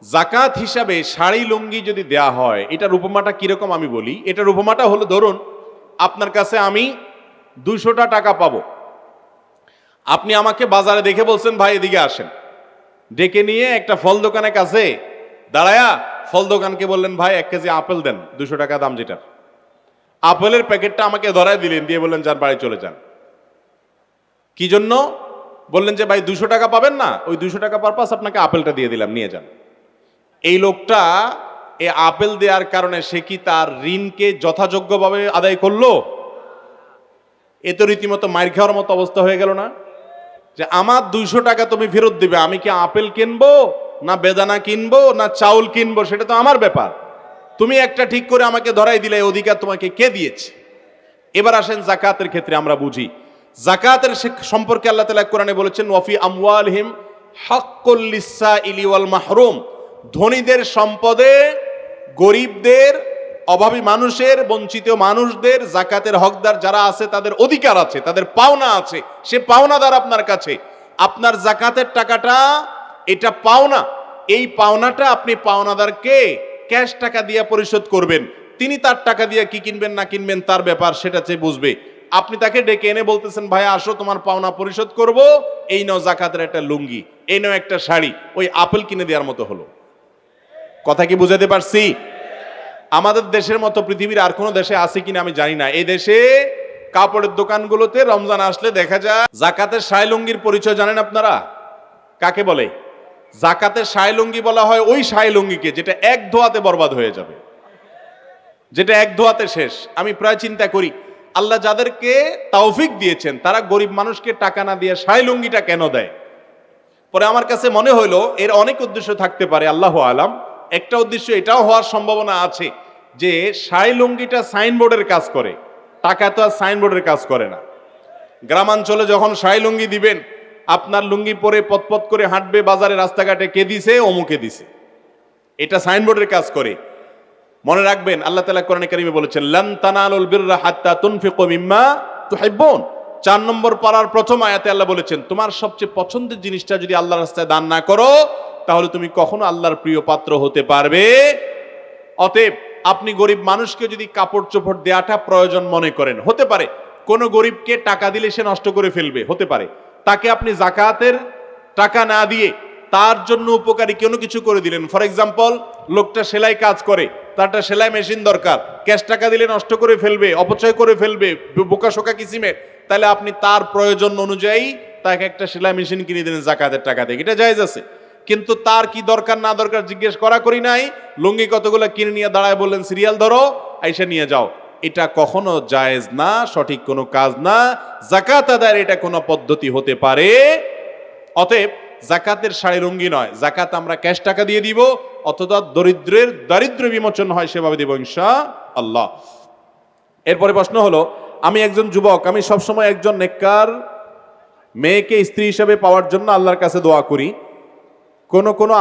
[SPEAKER 1] জাকাত হিসাবে শাড়ি লুঙ্গি যদি দেয়া হয়, এটার উপমাটা কিরকম আমি বলি। এটার উপমাটা হলো, ধরুন আপনার কাছে আমি 200টা টাকা পাবো, আপনি আমাকে বাজারে দেখে বলছেন ভাই এদিকে আসেন, ডেকে নিয়ে একটা ফল দোকানের কাছে দাঁড়ায়া ফল দোকানকে বললেন ভাই 1 কেজি আপেল দেন, 200 টাকা দাম যেটার। আপেলের প্যাকেটটা আমাকে ধরায় দিলেন, দিয়ে বললেন যান বাড়ি চলে যান। কি জন্য? বললেন যে ভাই 200 টাকা পাবেন না, ওই 200 টাকা পারপাস আপনাকে আপেলটা দিয়ে দিলাম, নিয়ে যান। এই লোকটা এই আপেল দেওয়ার কারণে সে কি তার ঋণকে যথাযোগ্যভাবে আদায় করলো? এ তো রীতিমতো মাইর খাওয়ার মতো অবস্থা হয়ে গেল না? যে আমার 200 টাকা তুমি ফেরত দিবে, আমি কি আপেল কিনবো না বেদানা কিনবো না চাউল কিনবো সেটা তো আমার ব্যাপার। তুমি একটা ঠিক করে আমাকে ধরাই দিলে, অধিকার তোমাকে কে দিয়েছে? এবার আসেন যাকাতের ক্ষেত্রে আমরা বুঝি। যাকাতের সম্পর্কে আল্লাহ তাআলা কোরআনে বলেছেন, ওয়াফি আমওয়ালহিম হাক্কুল লিসসাইলি ওয়াল মাহরুম। ধনীদের সম্পদে গরিবদের, অভাবী মানুষের, বঞ্চিত মানুষদের, যাকাতের হকদার যারা আছে তাদের অধিকার আছে, তাদের পাওনা আছে। সে পাওনাদার আপনার কাছে। আপনার যাকাতের টাকাটা এটা পাওনা। এই পাওনাটা আপনি পাওনাদারকে ক্যাশ টাকা দিয়ে পরিশোধ করবেন। তিনি তার টাকা দিয়ে কি কিনবেন না কিনবেন তার ব্যাপার, সেটা চেয়ে বুঝবে। আপনি তাকে ডেকে এনে বলতেছেন, ভাই আসো তোমার পাওনা পরিশোধ করব, এই নাও যাকাতের একটা লুঙ্গি, এই নাও একটা শাড়ি, ওই আপেল কিনে দেওয়ার মতো হলো। কথা কি বুঝাতে পারছি? আমাদের দেশের মতো পৃথিবীর আর কোনো দেশে আছে কিনা আমি জানি না। এই দেশে কাপড়ের দোকানগুলোতে রমজান আসলে দেখা যায় যাকাতের শাড়ি লুঙ্গির পরিচয় জানেন আপনারা কাকে বলে? যাকাতের শাড়ি লুঙ্গি বলা হয় ওই শাড়ি লুঙ্গিকে যেটা এক ধোয়াতে বরবাদ হয়ে যাবে, যেটা এক ধোয়াতে শেষ। আমি প্রায় চিন্তা করি, আল্লাহ যাদেরকে তৌফিক দিয়েছেন তারা গরিব মানুষকে টাকা না দিয়ে শাড়ি লুঙ্গিটা কেন দেয়? পরে আমার কাছে মনে হইলো এর অনেক উদ্দেশ্য থাকতে পারে, আল্লাহু আলাম। একটা উদ্দেশ্য এটাও হওয়ার সম্ভাবনা আছে যে শাড়ি লুঙ্গিটা সাইনবোর্ডের কাজ করে, টাকা তো আর সাইনবোর্ডের কাজ করে না। গ্রামাঞ্চলে যখন শাড়ি লুঙ্গি দিবেন, আপনার লুঙ্গি পরে পথ করে হাঁটবে বাজারে রাস্তাঘাটে, কে দিছে? অমুকে দিছে। এটা সাইনবোর্ডের কাজ করে। মনে রাখবেন আল্লাহ তাআলা কোরআনে কারিমে বলেছেন, লান তানালুল বিররা হাত্তা তুনফিকু মিম্মা তুহিব্বুন। 4 নম্বর পারার প্রথম আয়াতে আল্লাহ বলেছেন, তোমার সবচেয়ে পছন্দের জিনিসটা যদি আল্লাহর রাস্তায় দান না করো তাহলে তুমি কখনো আল্লাহর প্রিয় পাত্র হতে পারবে। অতএব আপনি গরিব মানুষকে যদি কাপড় চোপড় দেওয়াটা প্রয়োজন মনে করেন, হতে পারে কোন গরিবকে টাকা দিলে সে নষ্ট করে ফেলবে, হতে পারে তাকে আপনি যাকাতের টাকা না দিয়ে তার জন্য উপকারী কোনো কিছু করে দিলেন। ফর এক্সাম্পল, লোকটা সেলাই কাজ করে, তারটা সেলাই মেশিন দরকার, ক্যাশ টাকা দিলে নষ্ট করে ফেলবে, অপচয় করে ফেলবে বোকা শোকা কিসিমের, তাহলে আপনি তার প্রয়োজন অনুযায়ী তাকে একটা সেলাই মেশিন কিনে দিলেন যাকাতের টাকা দিয়ে, এটা জায়েজ আছে। কিন্তু তার কি দরকার না দরকার জিজ্ঞেস করা করি নাই, লুঙ্গি কতগুলো কিনে নিয়ে দাঁড়ায় বললেন সিরিয়াল ধরো, আইসা নিয়ে যাও, এটা কখনো জায়েজ না, সঠিক কোনো কাজ না। যাকাত আদায়ের এটা কোনো পদ্ধতি হতে পারে। অতএব যাকাতের শাড়ি লুঙ্গি নয়, যাকাত আমরা ক্যাশ টাকা দিয়ে দিব, অথবা দরিদ্রের দারিদ্র বিমোচন হয় সেভাবে দিব ইনশাআল্লাহ। এরপরে প্রশ্ন হলো, আমি একজন যুবক, আমি সবসময় একজন নেককার মেয়েকে স্ত্রী হিসেবে পাওয়ার জন্য আল্লাহর কাছে দোয়া করি। কোন কোন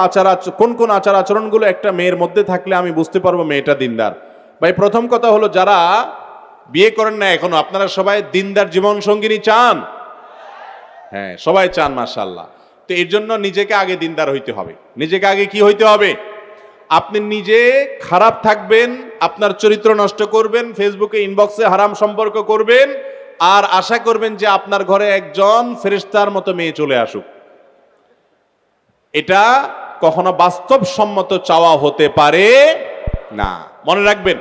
[SPEAKER 1] আচার আচরণগুলো একটা মেয়ের মধ্যে থাকলে আমি বুঝতে পারবো মেয়েটা দিনদার? ভাই, প্রথম কথা হলো, যারা বিয়ে করেন না এখনো, আপনারা সবাই দিনদার জীবন সঙ্গিনী চান? হ্যাঁ, সবাই চান, মাশাআল্লাহ। তো এর জন্য নিজেকে আগে দিনদার হইতে হবে। নিজেকে আগে কি হইতে হবে? আপনি নিজে খারাপ থাকবেন, আপনার চরিত্র নষ্ট করবেন, ফেসবুকে ইনবক্সে হারাম সম্পর্ক করবেন, আর আশা করবেন যে আপনার ঘরে একজন ফেরেশতার মতো মেয়ে চলে আসুক। এটা কখনো বাস্তবসম্মত চাওয়া হতে পারে না। মনে রাখবেন,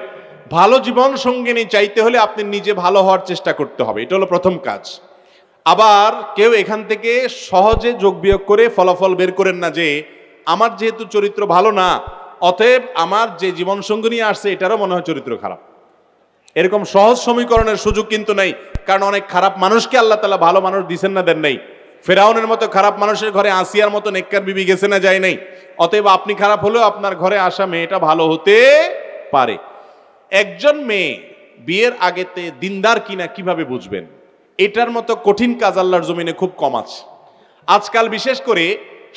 [SPEAKER 1] ভালো জীবন সঙ্গিনী চাইতে হলে আপনি নিজে ভালো হওয়ার চেষ্টা করতে হবে, এটা হলো প্রথম কাজ। আবার কেউ এখান থেকে সহজে যোগ বিয়োগ করে ফলাফল বের করেন না যে আমার যেহেতু চরিত্র ভালো না, অতএব আমার যে জীবন সঙ্গিনী আসছে এটারও মনে হয় চরিত্র খারাপ। এরকম সহজ সমীকরণের সুযোগ কিন্তু নাই, কারণ অনেক খারাপ মানুষকে আল্লাহ তাআলা ভালো মানুষ দিছেন না, দেন নাই। ফেরাউনের মতো খারাপ মানুষের ঘরে আসিয়ার মতো নেককার বিবি গেছে না, যায় নাই। অতএব আপনি খারাপ হলেও আপনার ঘরে আসা মেয়েটা ভালো হতে পারে। একজন মেয়ে বিয়ের আগেতে দিনদার কিনা কিভাবে বুঝবেন? এটার মতো কঠিন কাজ আল্লাহর জমিনে খুব কম আছে। আজকাল বিশেষ করে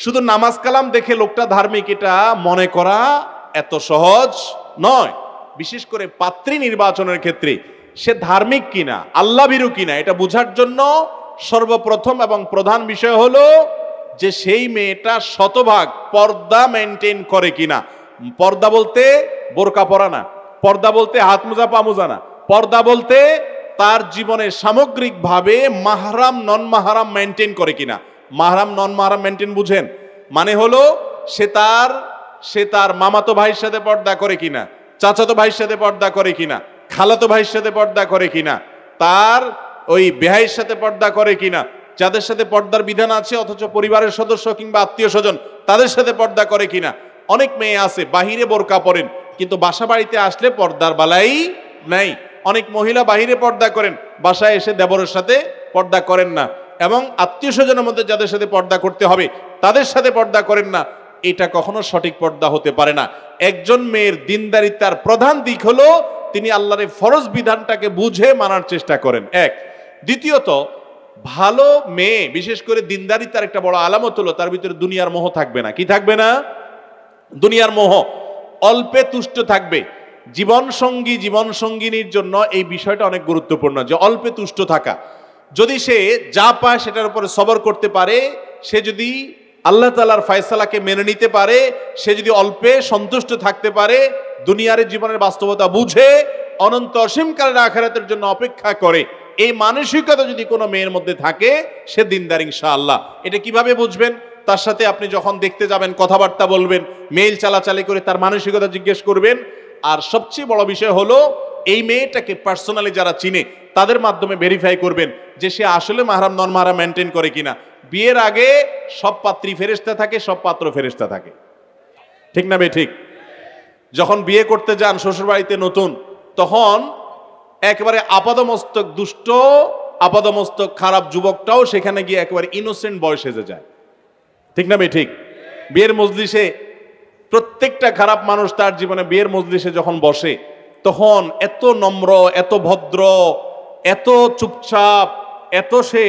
[SPEAKER 1] শুধু নামাজ কালাম দেখে লোকটা ধার্মিক এটা মনে করা এত সহজ নয়। বিশেষ করে পাত্রী নির্বাচনের ক্ষেত্রে সে ধার্মিক কিনা, আল্লাহ ভীরু কিনা, এটা বোঝার জন্য সর্বপ্রথম এবং প্রধান বিষয় হলো যে সেই মেয়েটা শতভাগ পর্দা মেনটেন করে কিনা। পর্দা বলতে বোরকা পরা না, পর্দা বলতে হাত মোজা পা মোজা না, পর্দা বলতে তার জীবনে সামগ্রিকভাবে মাহরাম নন মাহরাম মেনটেন করে কিনা। মাহরাম নন মাহরাম মেনটেন বুঝেন? মানে হলো সে তার মামাতো ভাইয়ের সাথে পর্দা করে কিনা, চাচাতো ভাইয়ের সাথে পর্দা করে কিনা, খালাতো ভাইয়ের সাথে পর্দা করে কিনা, তার ওই বেহাইয়ের সাথে পর্দা করে কিনা, যাদের সাথে পর্দার বিধান আছে অথচ পরিবারের সদস্য কিংবা আত্মীয় স্বজন তাদের সাথে পর্দা করে কিনা। অনেক মেয়ে আছে বাহিরে বোরকা পরেন কিন্তু বাসা বাড়িতে আসলে পর্দার বালাই নাই। অনেক মহিলা বাহিরে পর্দা করেন, বাসায় এসে দেবরের সাথে পর্দা করেন না, এবং আত্মীয় স্বজনের মধ্যে যাদের সাথে পর্দা করতে হবে তাদের সাথে পর্দা করেন না। এটা কখনো সঠিক পর্দা হতে পারে না। একজন মেয়ের দিনদারিতার প্রধান দিক হলো তিনি আল্লাহর ফরজ বিধানটাকে বুঝে মানার চেষ্টা করেন, এক। দ্বিতীয়ত, ভালো মেয়ে, বিশেষ করে দিনদারিতার একটা বড় আলামত হলো তার ভিতরে দুনিয়ার মোহ থাকবে না। কি থাকবে না? দুনিয়ার মোহ। অল্পে তুষ্ট থাকবে। জীবন সঙ্গিনীর জন্য এই বিষয়টা অনেক গুরুত্বপূর্ণ, যে অল্পে তুষ্ট থাকা। যদি সে যা পায় সেটার উপরে সবর করতে পারে, সে যদি আল্লাহ তাআলার ফয়সালাকে মেনে নিতে পারে, সে যদি অল্পে সন্তুষ্ট থাকতে পারে, দুনিয়ার জীবনের বাস্তবতা বুঝে অনন্ত অসীমকালের আখিরাতের জন্য অপেক্ষা করে, এই মানসিকতা যদি কোনো মেয়ের মধ্যে থাকে, সে দিনদার ইনশাআল্লাহ। এটা কিভাবে বুঝবেন? তার সাথে আপনি যখন দেখতে যাবেন, কথাবার্তা বলবেন, মেইল চালাচালি করে তার মানসিকতা জিজ্ঞেস করবেন। আর সবচেয়ে বড় বিষয় হলো এই মেয়েটাকে পার্সোনালি যারা চিনে তাদের মাধ্যমে ভেরিফাই করবেন যে সে আসলে মাহরাম নন মাহরাম মেনটেন করে কিনা। বিয়ের আগে সব পাত্রী ফেরেশতা থাকে, সব পাত্র ফেরেশতা থাকে, ঠিক না ভাই? ঠিক। যখন বিয়ে করতে যান শ্বশুর বাড়িতে নতুন, তখন একেবারে আপাদমস্তক দুষ্ট, আপাদমস্তক খারাপ যুবকটাও সেখানে গিয়ে একেবারে ইনোসেন্ট বয়স সেজে যায়, ঠিক না ভাই? ঠিক। বিয়ের মজলিসে প্রত্যেকটা খারাপ মানুষ তার জীবনে বিয়ের মজলিসে যখন বসে, তখন এত নম্র, এত ভদ্র, এত চুপচাপ, এত সে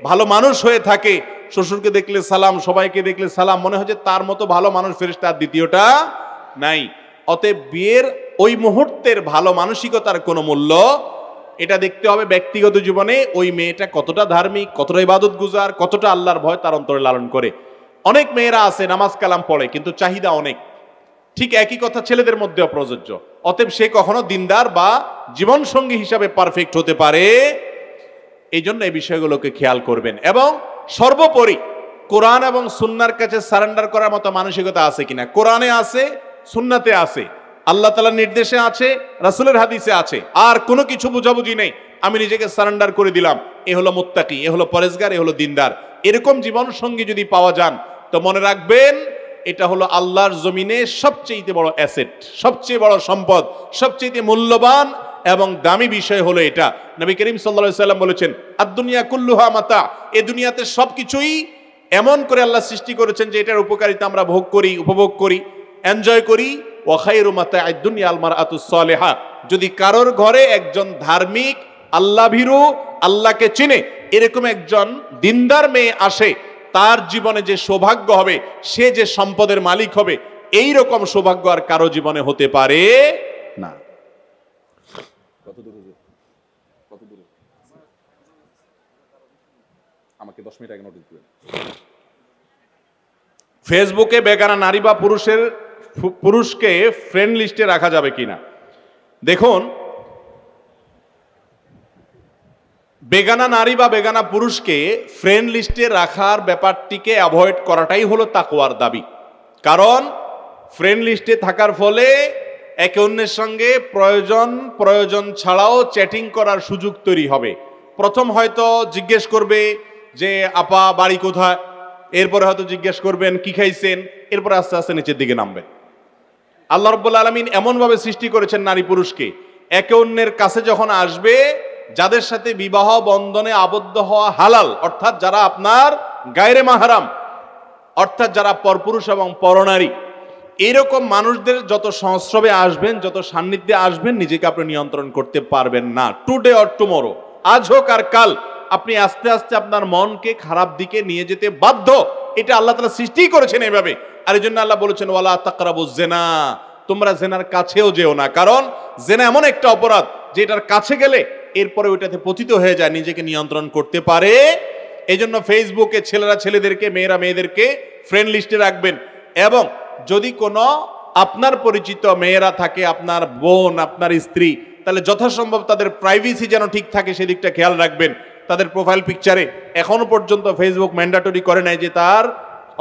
[SPEAKER 1] ভালো মানুষ হয়ে থাকে। শ্বশুরকে দেখলে সালাম, সবাইকে দেখলে সালাম, মনে হয় যে তার মতো ভালো মানুষ ফেরেশতা আর দ্বিতীয়টা নাই। অতএব বিয়ের ওই মুহূর্তের ভালো মানসিকতার কোনো মূল্য, এটা দেখতে হবে ব্যক্তিগত জীবনে ওই মেয়েটা কতটা ধার্মিক, কতটা ইবাদত গুজার, কতটা আল্লাহর ভয় তার অন্তরে লালন করে। অনেক মেয়েরা আছে নামাজ কালাম পড়ে কিন্তু চাহিদা অনেক, ঠিক একই কথা ছেলেদের মধ্যেও প্রযোজ্য। অতএব সে কখনো দিনদার বা জীবন সঙ্গী হিসাবে পারফেক্ট হতে পারে। এই জন্য এই বিষয়গুলোকে খেয়াল করবেন, এবং সর্বোপরি কোরআন এবং সুন্নাহর কাছে সারেন্ডার করার মতো মানসিকতা আছে কিনা। কোরআনে আছে, সুন্নাতে আছে, আল্লাহ তাআলার নির্দেশে আছে, রাসূলের হাদিসে আছে, আর কোনো কিছু বুঝাবুঝি নেই, আমি নিজেকে সারেন্ডার করে দিলাম, এ হলো মুত্তাকি, এ হলো পরেজগার, এ হলো দিনদার। এরকম জীবন সঙ্গী যদি পাওয়া যান, তো মনে রাখবেন এটা হলো আল্লাহর জমিনে সবচেয়ে বড় অ্যাসেট, সবচেয়ে বড় সম্পদ, সবচেয়ে মূল্যবান এবং দামি বিষয় হলো এটা। নবী করিম সাল্লাল্লাহু আলাইহি সাল্লাম বলেছেন, আদ-দুনিয়া কুল্লুহা মাতা, এই দুনিয়াতে সবকিছুই এমন করে আল্লাহ সৃষ্টি করেছেন যে এটার উপকারিতা আমরা ভোগ করি, উপভোগ করি, এনজয় করি। ওয়া খায়রু মাতা'আদ দুনিয়া আল মারআতুস সালিহা, যদি কারোর ঘরে একজন ধার্মিক, আল্লাহ ভীরু, আল্লাহকে চিনে এরকম একজন দিনদার মেয়ে আসে, তার জীবনে যে সৌভাগ্য হবে, সে যে সম্পদের মালিক হবে, এই রকম সৌভাগ্য আর কারো জীবনে হতে পারে না। আমাকে 10 মিনিট আগে নোটিস দিবেন। ফেসবুকে বেগানা নারী বা পুরুষকে ফ্রেন্ড লিস্টে রাখা যাবে কিনা। দেখুন, বেগানা নারী বা বেগানা পুরুষকে ফ্রেন্ড লিস্টে রাখার ব্যাপারটিকে অ্যাভয়েড করাটাই হলো তাকওয়ার দাবি। কারণ ফ্রেন্ড লিস্টে থাকার ফলে একে অন্যের সঙ্গে প্রয়োজন ছাড়াও চ্যাটিং করার সুযোগ তৈরি হবে। প্রথম হয়তো জিজ্ঞেস করবে যে আপা বাড়ি কোথায়, এরপরে হয়তো জিজ্ঞেস করবেন কি খাইছেন, এরপরে আস্তে আস্তে নিচের দিকে নামবেন। আল্লাহ রাব্বুল আলামিন এমনভাবে সৃষ্টি করেছেন নারী পুরুষকে, একে অন্যের কাছে যখন আসবে, যাদের সাথে বিবাহ বন্ধনে আবদ্ধ হওয়া হালাল, অর্থাৎ যারা আপনার গায়রে মাহরাম, অর্থাৎ যারা পরপুরুষ এবং পরনারী, এরকম মানুষদের যত সংস্রবে আসবেন, যত সান্নিধ্যে আসবেন, নিজেকে আপনি নিয়ন্ত্রণ করতে পারবেন না। টুডে অর টুমরো, আজ হোক আর কাল, আপনি আস্তে আস্তে আপনার মনকে খারাপ দিকে নিয়ে যেতে বাধ্য। এটা আল্লাহ তাআলা সৃষ্টি করেছেন এইভাবে। আর এই জন্য আল্লাহ বলেছেন ওয়ালা তাকরাবুজ জিনা, তোমরা জেনার কাছেও যেও না। কারণ জেনা এমন একটা অপরাধ যে এটার কাছে গেলে এরপরে ওইটাতে পতিত হয়ে যায়, নিজেকে নিয়ন্ত্রণ করতে পারে। এই জন্য ফেসবুকে ছেলেরা ছেলেদেরকে, মেয়েরা মেয়েদেরকে ফ্রেন্ড লিস্টে রাখবেন। এবং যদি কোনো আপনার পরিচিত মেয়েরা থাকে, আপনার বোন, আপনার স্ত্রী, তাহলে যথাসম্ভব তাদের প্রাইভেসি যেন ঠিক থাকে সেদিকটা খেয়াল রাখবেন। তাদের প্রোফাইল পিকচারে এখনো পর্যন্ত ফেসবুক ম্যান্ডেটরি করে নাই যে তার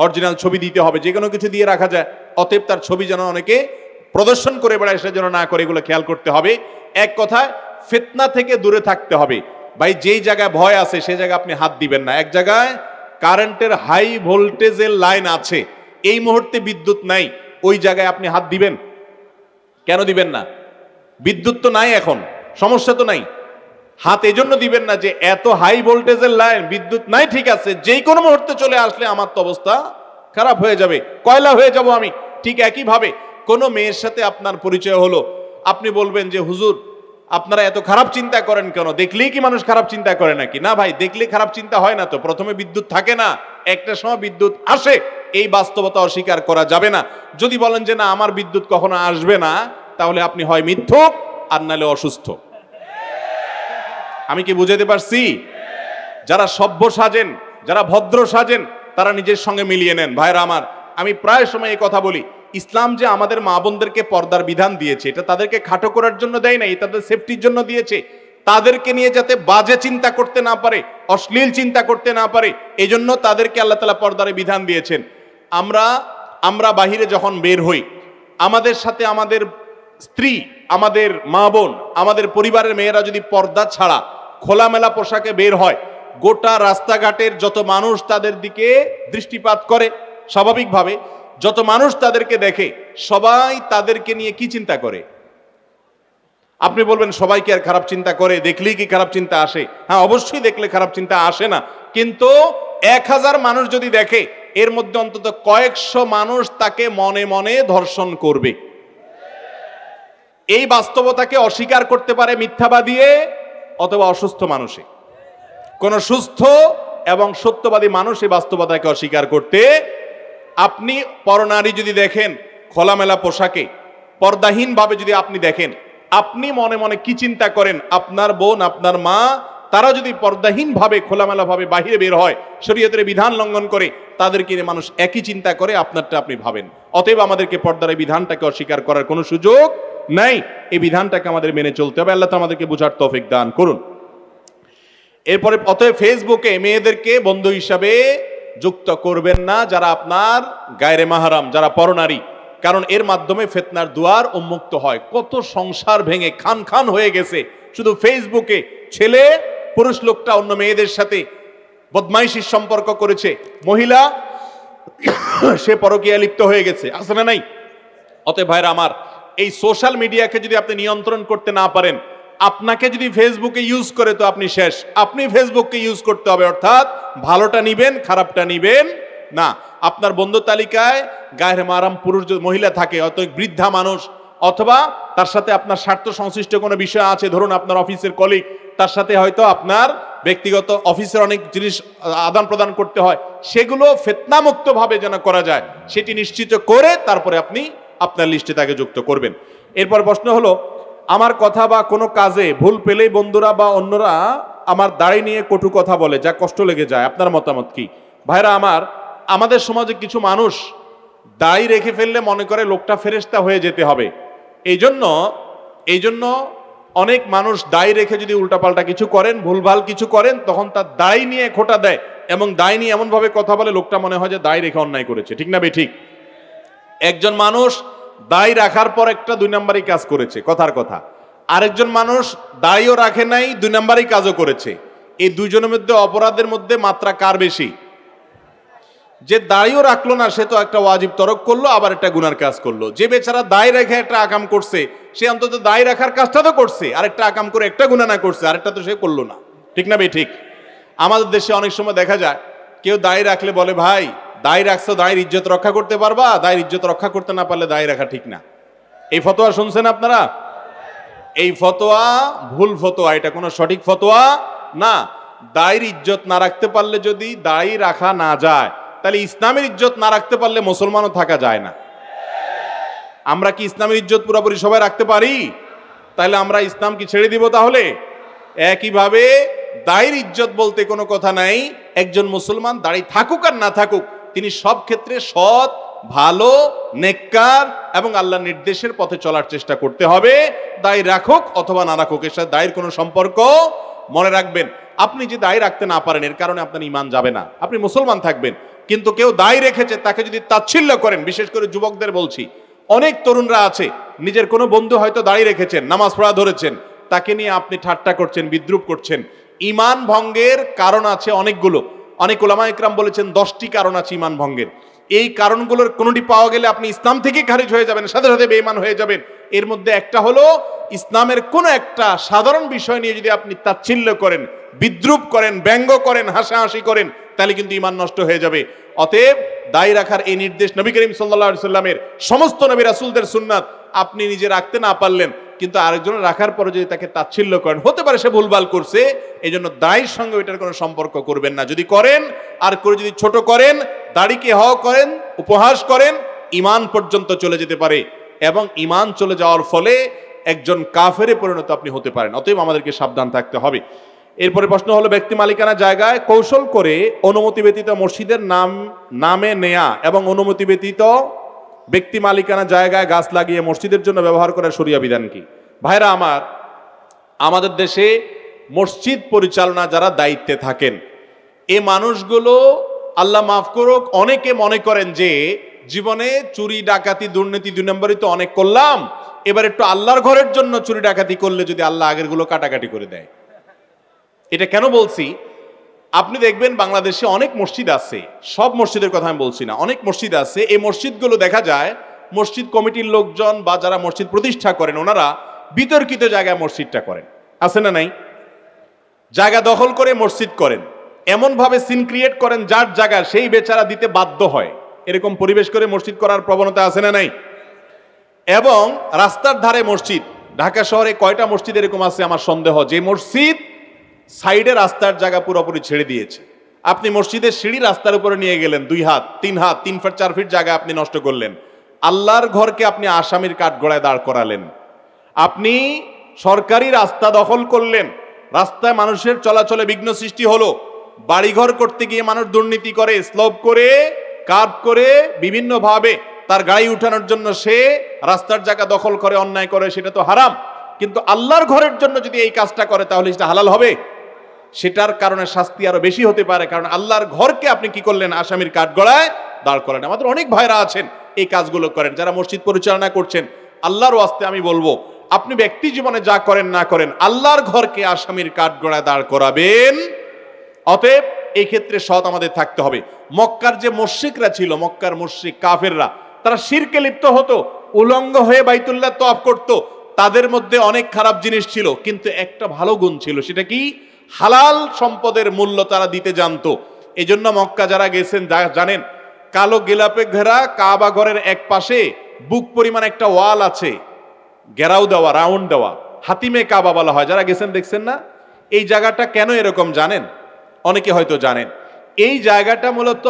[SPEAKER 1] অরিজিনাল ছবি দিতে হবে, যে কোনো কিছু দিয়ে রাখা যায়। অতএব তার ছবি যেন অনেকে প্রদর্শন করে বেড়ায়, সে যেন না করে, এগুলো খেয়াল করতে হবে। এক কথায় ফিতনা থেকে দূরে থাকতে হবে। ভাই যেই জায়গায় ভয় আছে সেই জায়গায় আপনি হাত দিবেন না। এক জায়গায় কারেন্টের হাই ভোল্টেজের লাইন আছে, এই মুহূর্তে বিদ্যুৎ নাই, ওই জায়গায় আপনি হাত দিবেন? কেন দিবেন না? বিদ্যুৎ তো নাই, এখন সমস্যা তো নাই। হাত এজন্য দিবেন না যে এত হাই ভোল্টেজের লাইন, বিদ্যুৎ নাই, ঠিক আছে, যেই কোনো মুহূর্তে চলে আসলে আমার তো অবস্থা খারাপ হয়ে যাবে, কয়লা হয়ে যাব আমি। ঠিক একইভাবে কোনো মেয়ের সাথে আপনার পরিচয় হলো, আপনি বলবেন যে হুজুর আপনারা এত খারাপ চিন্তা করেন কেন, দেখলেই কি মানুষ খারাপ চিন্তা করে নাকি? না ভাই, দেখলে খারাপ চিন্তা হয় না। তো প্রথমে বিদ্যুৎ থাকে না, একটা সময় বিদ্যুৎ আসে, এই বাস্তবতা অস্বীকার করা যাবে না। যদি বলেন যে না আমার বিদ্যুৎ কখনো আসবে না, তাহলে আপনি হয় মিথ্যুক আর নাহলে অসুস্থ। আমি কি বুঝাতে পারছি? যারা সভ্য সাজেন, যারা ভদ্র সাজেন, তারা নিজের সঙ্গে মিলিয়ে নেন। ভাইরা আমার, আমি প্রায় সময় এই কথা বলি, ইসলাম যে আমাদের মা বোনদেরকে পর্দার বিধান দিয়েছে, এটা তাদেরকে খাটো করার জন্য দেয় না, এটা তাদের সেফটির জন্য দিয়েছে। তাদেরকে নিয়ে যাতে বাজে চিন্তা করতে না পারে, অশ্লীল চিন্তা করতে না পারে, এই জন্য তাদেরকে আল্লাহ তাআলা পর্দার বিধান দিয়েছেন। আমরা বাহিরে যখন বের হই, আমাদের সাথে আমাদের স্ত্রী, আমাদের মা বোন, আমাদের পরিবারের মেয়েরা যদি পর্দা ছাড়া খোলামেলা পোশাকে বের হয়, গোটা রাস্তাঘাটের যত মানুষ তাদের দিকে দৃষ্টিপাত করে, স্বাভাবিকভাবে যত মানুষ তাদেরকে দেখে, সবাই তাদেরকে নিয়ে কি চিন্তা করে? আপনি বলবেন সবাই কি আর খারাপ চিন্তা করে? দেখলেই কি খারাপ চিন্তা আসে? হ্যাঁ, অবশ্যই দেখলে খারাপ চিন্তা আসে না, কিন্তু 1000 মানুষ যদি দেখে, এর মধ্যে অন্তত কয়েকশো মানুষ তাকে মনে মনে ধর্ষণ করবে। এই বাস্তবতাকে অস্বীকার করতে পারে মিথ্যাবাদী অথবা অসুস্থ মানুষে। কোন সুস্থ এবং সত্যবাদী মানুষ এই বাস্তবতাকে অস্বীকার করতে। আপনি পরনারী যদি দেখেন খোলামেলা পোশাকে, পর্দাহীন ভাবে যদি আপনি দেখেন, আপনি মনে মনে কি চিন্তা করেন? আপনার বোন, আপনার মা, তারা যদি পর্দাহীন ভাবে খোলামেলা ভাবে বাহিরে বের হয়, শরীয়তের বিধান লঙ্ঘন করে, তাদেরকে নিয়ে মানুষ একই চিন্তা করে, আপনারটা আপনি ভাবেন। অতএব আমাদেরকে পর্দার এই বিধানটাকে অস্বীকার করার কোনো সুযোগ নাই। এই বিধানটাকে আমাদের মেনে চলতে হবে। আল্লাহ তাআলা আমাদেরকে বোঝার তৌফিক দান করুন। এরপরে অতএব ফেসবুকে মেয়েদেরকে বন্ধু হিসাবে যুক্ত করবেন না যারা আপনার গায়রে মাহরাম, যারা পরনারী, কারণ এর মাধ্যমে ফিতনার দুয়ার উন্মুক্ত হয়। কত সংসার ভেঙে খান খান হয়ে গেছে শুধু ফেসবুকে। ছেলে, পুরুষ লোকটা অন্য মেয়েদের সাথে বদমাইশির সম্পর্ক করেছে, মহিলা সে পরকীয়া লিপ্ত হয়ে গেছে, আছে না নাই? অতএব ভাইরা আমার, এই সোশ্যাল মিডিয়াকে যদি আপনি নিয়ন্ত্রণ করতে না পারেন, আপনাকে যদি ফেসবুকে ইউজ করে, তো আপনি শেষ। আপনি ফেসবুককে ইউজ করতে হবে, অর্থাৎ ভালোটা নিবেন, খারাপটা নিবেন না। আপনার বন্ধু তালিকায় গায়রে মাহরাম পুরুষ মহিলা থাকে, অত বৃদ্ধা মানুষ, অথবা তার সাথে আপনার স্বার্থ সংশ্লিষ্ট কোনো বিষয় আছে, ধরুন আপনার অফিসের কলিগ, তার সাথে হয়তো আপনার ব্যক্তিগত অফিসের অনেক জিনিস আদান প্রদান করতে হয়, সেগুলো ফিতনামুক্ত ভাবে যেন করা যায়, সেটি নিশ্চিত করে তারপরে আপনি আপনার লিস্টে তাকে যুক্ত করবেন। এরপর প্রশ্ন হলো, আমার কথা বা কোনো কাজে ভুল পেলেই বন্ধুরা বা অন্যরা আমার দাড়ি নিয়ে কটু কথা বলে, যা কষ্ট লেগে যায়, আপনার মতামত কি? ভাইরা আমার, আমাদের সমাজে কিছু মানুষ দাড়ি রেখে ফেললে মনে করে লোকটা ফেরেশতা হয়ে যেতে হবে। এই জন্য অনেক মানুষ দাড়ি রেখে যদি উল্টাপাল্টা কিছু করেন, ভুলভাল কিছু করেন, তখন তার দাড়ি নিয়ে খোঁটা দেয় এবং দাড়ি নিয়ে এমন ভাবে কথা বলে লোকটা মনে হয় যে দাড়ি রেখে অন্যায় করেছে। ঠিক না ঠিক? একজন মানুষ দাড়ি রাখার পর একটা 2 নম্বরই কাজ করেছে, কথার কথা। আরেকজন মানুষ দাড়িও রাখে নাই, 2 নম্বরই কাজও করেছে। এই দুইজনের মধ্যে অপরাধের মধ্যে মাত্রা কার বেশি? যে দাড়িও রাখলো না, সে তো একটা ওয়াজিব তরক করলো, আবার একটা গুনার কাজ করলো। যে বেচারা দাড়ি রেখে একটা আকাম করছে, সে অন্তত দাড়ি রাখার কাজটা তো করছে, আরেকটা আকাম করে একটা গুনাহ না করছে, আরেকটা তো সে করলো না। ঠিক না ঠিক? আমাদের দেশে অনেক সময় দেখা যায় কেউ দাড়ি রাখলে বলে, ভাই দাড়ি রাখছো, দাড়ির ইজ্জত রক্ষা করতে পারবা? দাড়ির ইজ্জত রক্ষা করতে না পারলে দাড়ি রাখা ঠিক না। এই ফতোয়া শুনছেন আপনারা? এই ফতোয়া ভুল ফতোয়া, এটা কোনো সঠিক ফতোয়া না। দাড়ির ইজ্জত না রাখতে পারলে যদি দাড়ি রাখা না যায়, তাহলে ইসলামের ইজ্জত না রাখতে পারলে মুসলমানও থাকা যায় না। আমরা কি ইসলামের ইজ্জত পুরোপুরি সবাই রাখতে পারি? তাহলে আমরা ইসলাম কি ছেড়ে দিব তাহলে? একইভাবে দাড়ির ইজ্জত বলতে কোনো কথা নাই। একজন মুসলমান দাড়ি থাকুক আর না থাকুক, তিনি সব ক্ষেত্রে সৎ, ভালো, নেককার এবং আল্লাহর নির্দেশের পথে চলার চেষ্টা করতে হবে। দাড়ি রাখুক অথবা না রাখুক, এর সাথে দাড়ির কোনো সম্পর্ক। মনে রাখবেন, আপনি যে দাড়ি রাখতে না পারেন, এর কারণে আপনার ঈমান যাবে না, আপনি মুসলমান থাকবেন। কিন্তু কেউ দাড়ি রেখেছে, তাকে যদি তাচ্ছিল্য করেন, বিশেষ করে যুবকদের বলছি, অনেক তরুণরা আছে, নিজের কোনো বন্ধু হয়তো দাড়ি রেখেছেন, নামাজ পড়া ধরেছেন, তাকে নিয়ে আপনি ঠাট্টা করছেন, বিদ্রুপ করছেন। ঈমান ভঙ্গের কারণ আছে অনেকগুলো। অনেক উলামা ইকরাম বলেছেন 10টি কারণ আছে ঈমান ভঙ্গের। এই কারণগুলোর কোনোটি পাওয়া গেলে আপনি ইসলাম থেকে খারিজ হয়ে যাবেন, সাথে সাথে বেঈমান হয়ে যাবেন। এর মধ্যে একটা হলো ইসলামের কোন একটা সাধারণ বিষয় নিয়ে যদি আপনি তাচ্ছিল্য করেন, বিদ্রুপ করেন, ব্যঙ্গ করেন, হাসাহাসি করেন, তাহলে কিন্তু ঈমান নষ্ট হয়ে যাবে। অতএব দায় রাখার এই নির্দেশ নবী করিম সাল্লাল্লাহু আলাইহি সাল্লামের, সমস্ত নবী রাসূলদের সুন্নাত। আপনি নিজে রাখতে না পারলেন, কিন্তু আরেকজন রাখার পরে যদি তাকে তাচ্ছিল্য করেন, হতে পারে সে ভুলভাল করছে, এই জন্য দায়ের সঙ্গে ওইটার কোনো সম্পর্ক করবেন না। যদি করেন, আর করে যদি ছোট করেন, দাড়িকে হওয়া করেন, উপহাস করেন, ঈমান পর্যন্ত চলে যেতে পারে, এবং ঈমান চলে যাওয়ার ফলে একজন কাফেরে পরিণত আপনি হতে পারেন। অতএব আমাদেরকে সাবধান থাকতে হবে। এরপরে প্রশ্ন হলো, ব্যক্তি মালিকানা জায়গায় কৌশল করে অনুমতি ব্যতীত মসজিদের নামে নেয়া এবং অনুমতি ব্যতীত ব্যক্তি মালিকানা জায়গায় গাছ লাগিয়ে মসজিদের জন্য ব্যবহার করার শরিয়া বিধান কি? ভাইরা আমার, আমাদের দেশে মসজিদ পরিচালনা যারা দায়িত্বে থাকেন, এই মানুষগুলো আল্লাহ মাফ করুক, অনেকে মনে করেন যে জীবনে চুরি ডাকাতি দুর্নীতি 2 নম্বরই তো অনেক করলাম, এবার একটু আল্লাহর ঘরের জন্য চুরি ডাকাতি করলে যদি আল্লাহ আগের গুলো কাটাকাটি করে দেয়। এটা কেন বলছি? আপনি দেখবেন বাংলাদেশে অনেক মসজিদ আছে, সব মসজিদের কথা আমি বলছি না, অনেক মসজিদ আছে, এই মসজিদগুলো দেখা যায় মসজিদ কমিটির লোকজন বা যারা মসজিদ প্রতিষ্ঠা করেন ওনারা বিতর্কিত জায়গায় মসজিদটা করেন, আছে না নাই? জায়গা দখল করে মসজিদ করেন, এমন ভাবে সিন ক্রিয়েট করেন যার জায়গা সেই বেচারা দিতে বাধ্য হয়, এরকম পরিবেশ করে মসজিদ করার প্রবণতা আছে না নাই? এবং রাস্তার ধারে মসজিদ, ঢাকা শহরে কয়টা মসজিদ এরকম আছে আমার সন্দেহ, যে মসজিদ সাইডে রাস্তার জায়গা পুরোপুরি ছেড়ে দিয়েছে। আপনি মসজিদের সিঁড়ি রাস্তার উপরে নিয়ে গেলেন, 2 হাত 3 হাত 3 ফুট 4 ফিট জায়গা আপনি নষ্ট করলেন। আল্লাহর ঘরকে আপনি আসামির কাঠগড়ায় দাঁড় করালেন। আপনি সরকারি রাস্তা দখল করলেন, রাস্তায় মানুষের চলাচলে বিঘ্ন সৃষ্টি হলো। বাড়িঘর করতে গিয়ে মানুষ দুর্নীতি করে, স্লোপ করে, কার্ভ করে, বিভিন্ন ভাবে তার গাড়ি উঠানোর জন্য সে রাস্তার জায়গা দখল করে, অন্যায় করে, সেটা তো হারাম। কিন্তু আল্লাহর ঘরের জন্য যদি এই কাজটা করে তাহলে সেটা হালাল হবে? সেটার কারণে শাস্তি আরো বেশি হতে পারে, কারণ আল্লাহর ঘরকে আপনি কি করলেন? আসামির কাঠগড়ায় দাঁড় করালেন। আমাদের অনেক ভাইরা আছেন এই কাজগুলো করেন, যারা মসজিদ পরিচালনা করছেন। আল্লাহর ওয়াস্তে আমি বলবো, আপনি ব্যক্তি জীবনে যা করেন না করেন, আল্লাহর ঘরকে আসামির কাঠগড়ায় দাঁড় করাবেন। অতএব এই ক্ষেত্রে সৎ আমাদের থাকতে হবে। মক্কার যে মুশরিকরা ছিল, মক্কার মুশরিক কাফেররা, তারা শিরকে লিপ্ত হতো, উলঙ্গ হয়ে বাইতুল্লাহ তওয়াফ করত। তাদের মধ্যে অনেক খারাপ জিনিস ছিল, কিন্তু একটা ভালো গুণ ছিল, সেটা কি? হালাল সম্পদের মূল্য তারা দিতে জানতো। এই জন্য মক্কা যারা গেছেন জানেন, কালো গিলাপে ঘেরা কাবা ঘরের এক পাশে বুক পরিমাণ একটা ওয়াল আছে, ঘেরাও দেওয়া, রাউন্ড দেওয়া, হাতিমে কাবা বলা হয়। যারা গেছেন দেখছেন না? এই জায়গাটা কেন এরকম জানেন? অনেকে হয়তো জানেন। এই জায়গাটা মূলত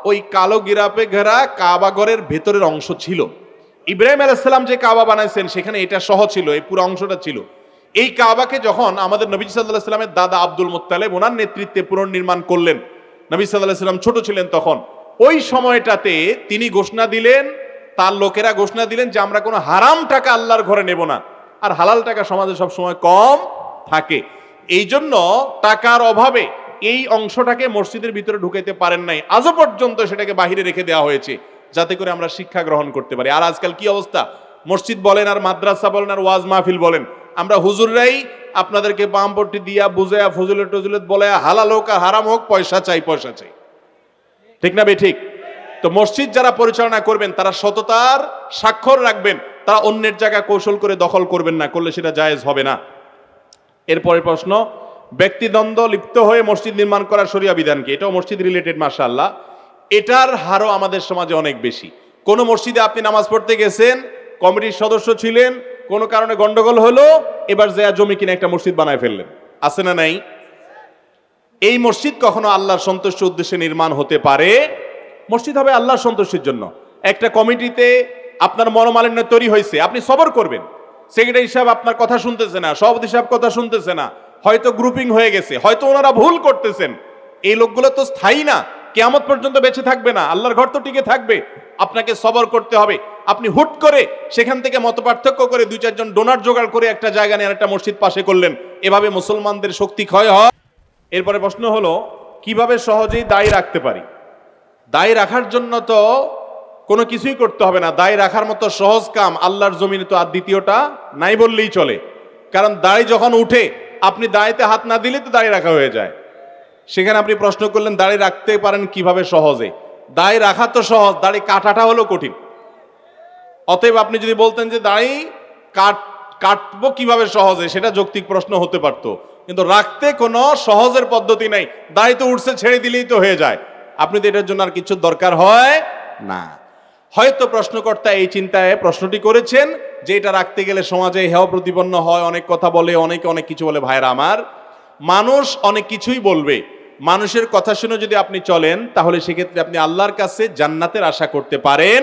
[SPEAKER 1] ওই কালো গিরাপে ঘেরা কাবা ঘরের ভেতরের অংশ ছিল। ইব্রাহিম আলাইহিস সালাম যে কাবা বানাইছেন সেখানে এটা সহ ছিল, এই পুরো অংশটা ছিল। এই কাবাকে যখন আমাদের নবী সাল্লাল্লাহু আলাইহি সাল্লামের দাদা আব্দুল মুত্তালিব ওনার নেতৃত্বে পুনর্নির্মাণ করলেন, নবী সাল্লাল্লাহু আলাইহি সাল্লাম ছোট ছিলেন তখন, ওই সময়টাতে তিনি ঘোষণা দিলেন, তার লোকেরা ঘোষণা দিলেন যে আমরা কোনো হারাম টাকা আল্লাহর ঘরে নেব না। আর হালাল টাকা সমাজে সব সময় কম থাকে, এই জন্য টাকার অভাবে এই অংশটাকে মসজিদের ভিতরে ঢুকাইতে পারেন নাই। আজও পর্যন্ত সেটাকে বাহিরে রেখে দেওয়া হয়েছে, যাতে করে আমরা শিক্ষা গ্রহণ করতে পারি। আর আজকাল কি অবস্থা, মসজিদ বলেন আর মাদ্রাসা বলেন আর ওয়াজ মাহফিল বলেন, আমরা হুজুররাই আপনাদেরকে বামপট্টি দিয়া বুঝায়া ফজলত টজলত বলে, হালাল হোক আর হারাম হোক, পয়সা চাই, পয়সা চাই। ঠিক না বে ঠিক? তো মসজিদ যারা পরিচালনা করবেন তারা সততার স্বাক্ষর রাখবেন, তারা অন্যের জায়গা কৌশল করে দখল করবেন না, করলে সেটা জায়েজ হবে না। এরপরের প্রশ্ন, ব্যক্তিদ্বন্দ্ব লিপ্ত হয়ে মসজিদ নির্মাণ করার শরিয়া বিধান কি? এটাও মসজিদ রিলেটেড, মাশাআল্লাহ। এটার হারও আমাদের সমাজে অনেক বেশি। কোন মসজিদে আপনি নামাজ পড়তে গেছেন, কমিটির সদস্য ছিলেন, কোনো কারণে গন্ডগোল হলো, এবার যা জমি কিনে একটা মসজিদ বানায় ফেললেন, আছে না নাই? এই মসজিদ কখনো আল্লাহর সন্তুষ্টির উদ্দেশ্যে নির্মাণ হতে পারে? মসজিদ হবে আল্লাহর সন্তুষ্টির জন্য। একটা কমিটিতে আপনার মনোমালিন্য তৈরি হয়েছে, আপনি সবর করবেন। সেক্রেটারি সাহেব আপনার কথা শুনতেছে না, সভাপতি সাহেব কথা শুনতেছে না, হয়তো গ্রুপিং হয়ে গেছে, হয়তো ওনারা ভুল করতেছেন। এই লোকগুলো তো স্থায়ী না, কিয়ামত পর্যন্ত বেঁচে থাকবে না, আল্লাহর ঘর তো টিকে থাকবে। আপনাকে সবর করতে হবে। আপনি হুট করে সেখান থেকে মতপার্থক্য করে 2-4 জন ডোনার জোগাড় করে একটা জায়গা নিয়ে একটা মসজিদ পাশে করলেন, এভাবে মুসলমানদের শক্তি ক্ষয় হয়। এরপরে প্রশ্ন হলো, কিভাবে সহজেই দায় রাখতে পারি? দায় রাখার জন্য তো কোনো কিছুই করতে হবে না। দায় রাখার মতো সহজ কাম আল্লাহর জমিনে তো আর দ্বিতীয়টা নাই বললেই চলে। কারণ দায় যখন উঠে, আপনি দায়তে হাত না দিলে তো দাঁড়িয়ে রাখা হয়ে যায়। সেখানে আপনি প্রশ্ন করলেন দাঁড়িয়ে রাখতে পারেন কিভাবে সহজে। দাড়ি রাখা তো সহজ, দাড়ি কাটাটা হলো কঠিন। অতএব আপনি যদি বলতেন যে দাড়ি কাটবো কিভাবে সহজে, সেটা যৌক্তিক প্রশ্ন হতে পারতো, কিন্তু রাখতে কোনো সহজের পদ্ধতি নাই। দাড়ি তো উঠছে, ছেড়ে দিলেই তো হয়ে যায়। আপনি তো এটার জন্য আর কিছু দরকার হয় না। হয়তো প্রশ্নকর্তা এই চিন্তায় প্রশ্নটি করেছেন যে এটা রাখতে গেলে সমাজে হেয় প্রতিপন্ন হয়, অনেক কথা বলে, অনেকে অনেক কিছু বলে। ভাইরা আমার, মানুষ অনেক কিছুই বলবে। মানুষের কথা শুনে যদি আপনি চলেন, তাহলে সেক্ষেত্রে আপনি আল্লাহর কাছে জান্নাতের আশা করতে পারেন।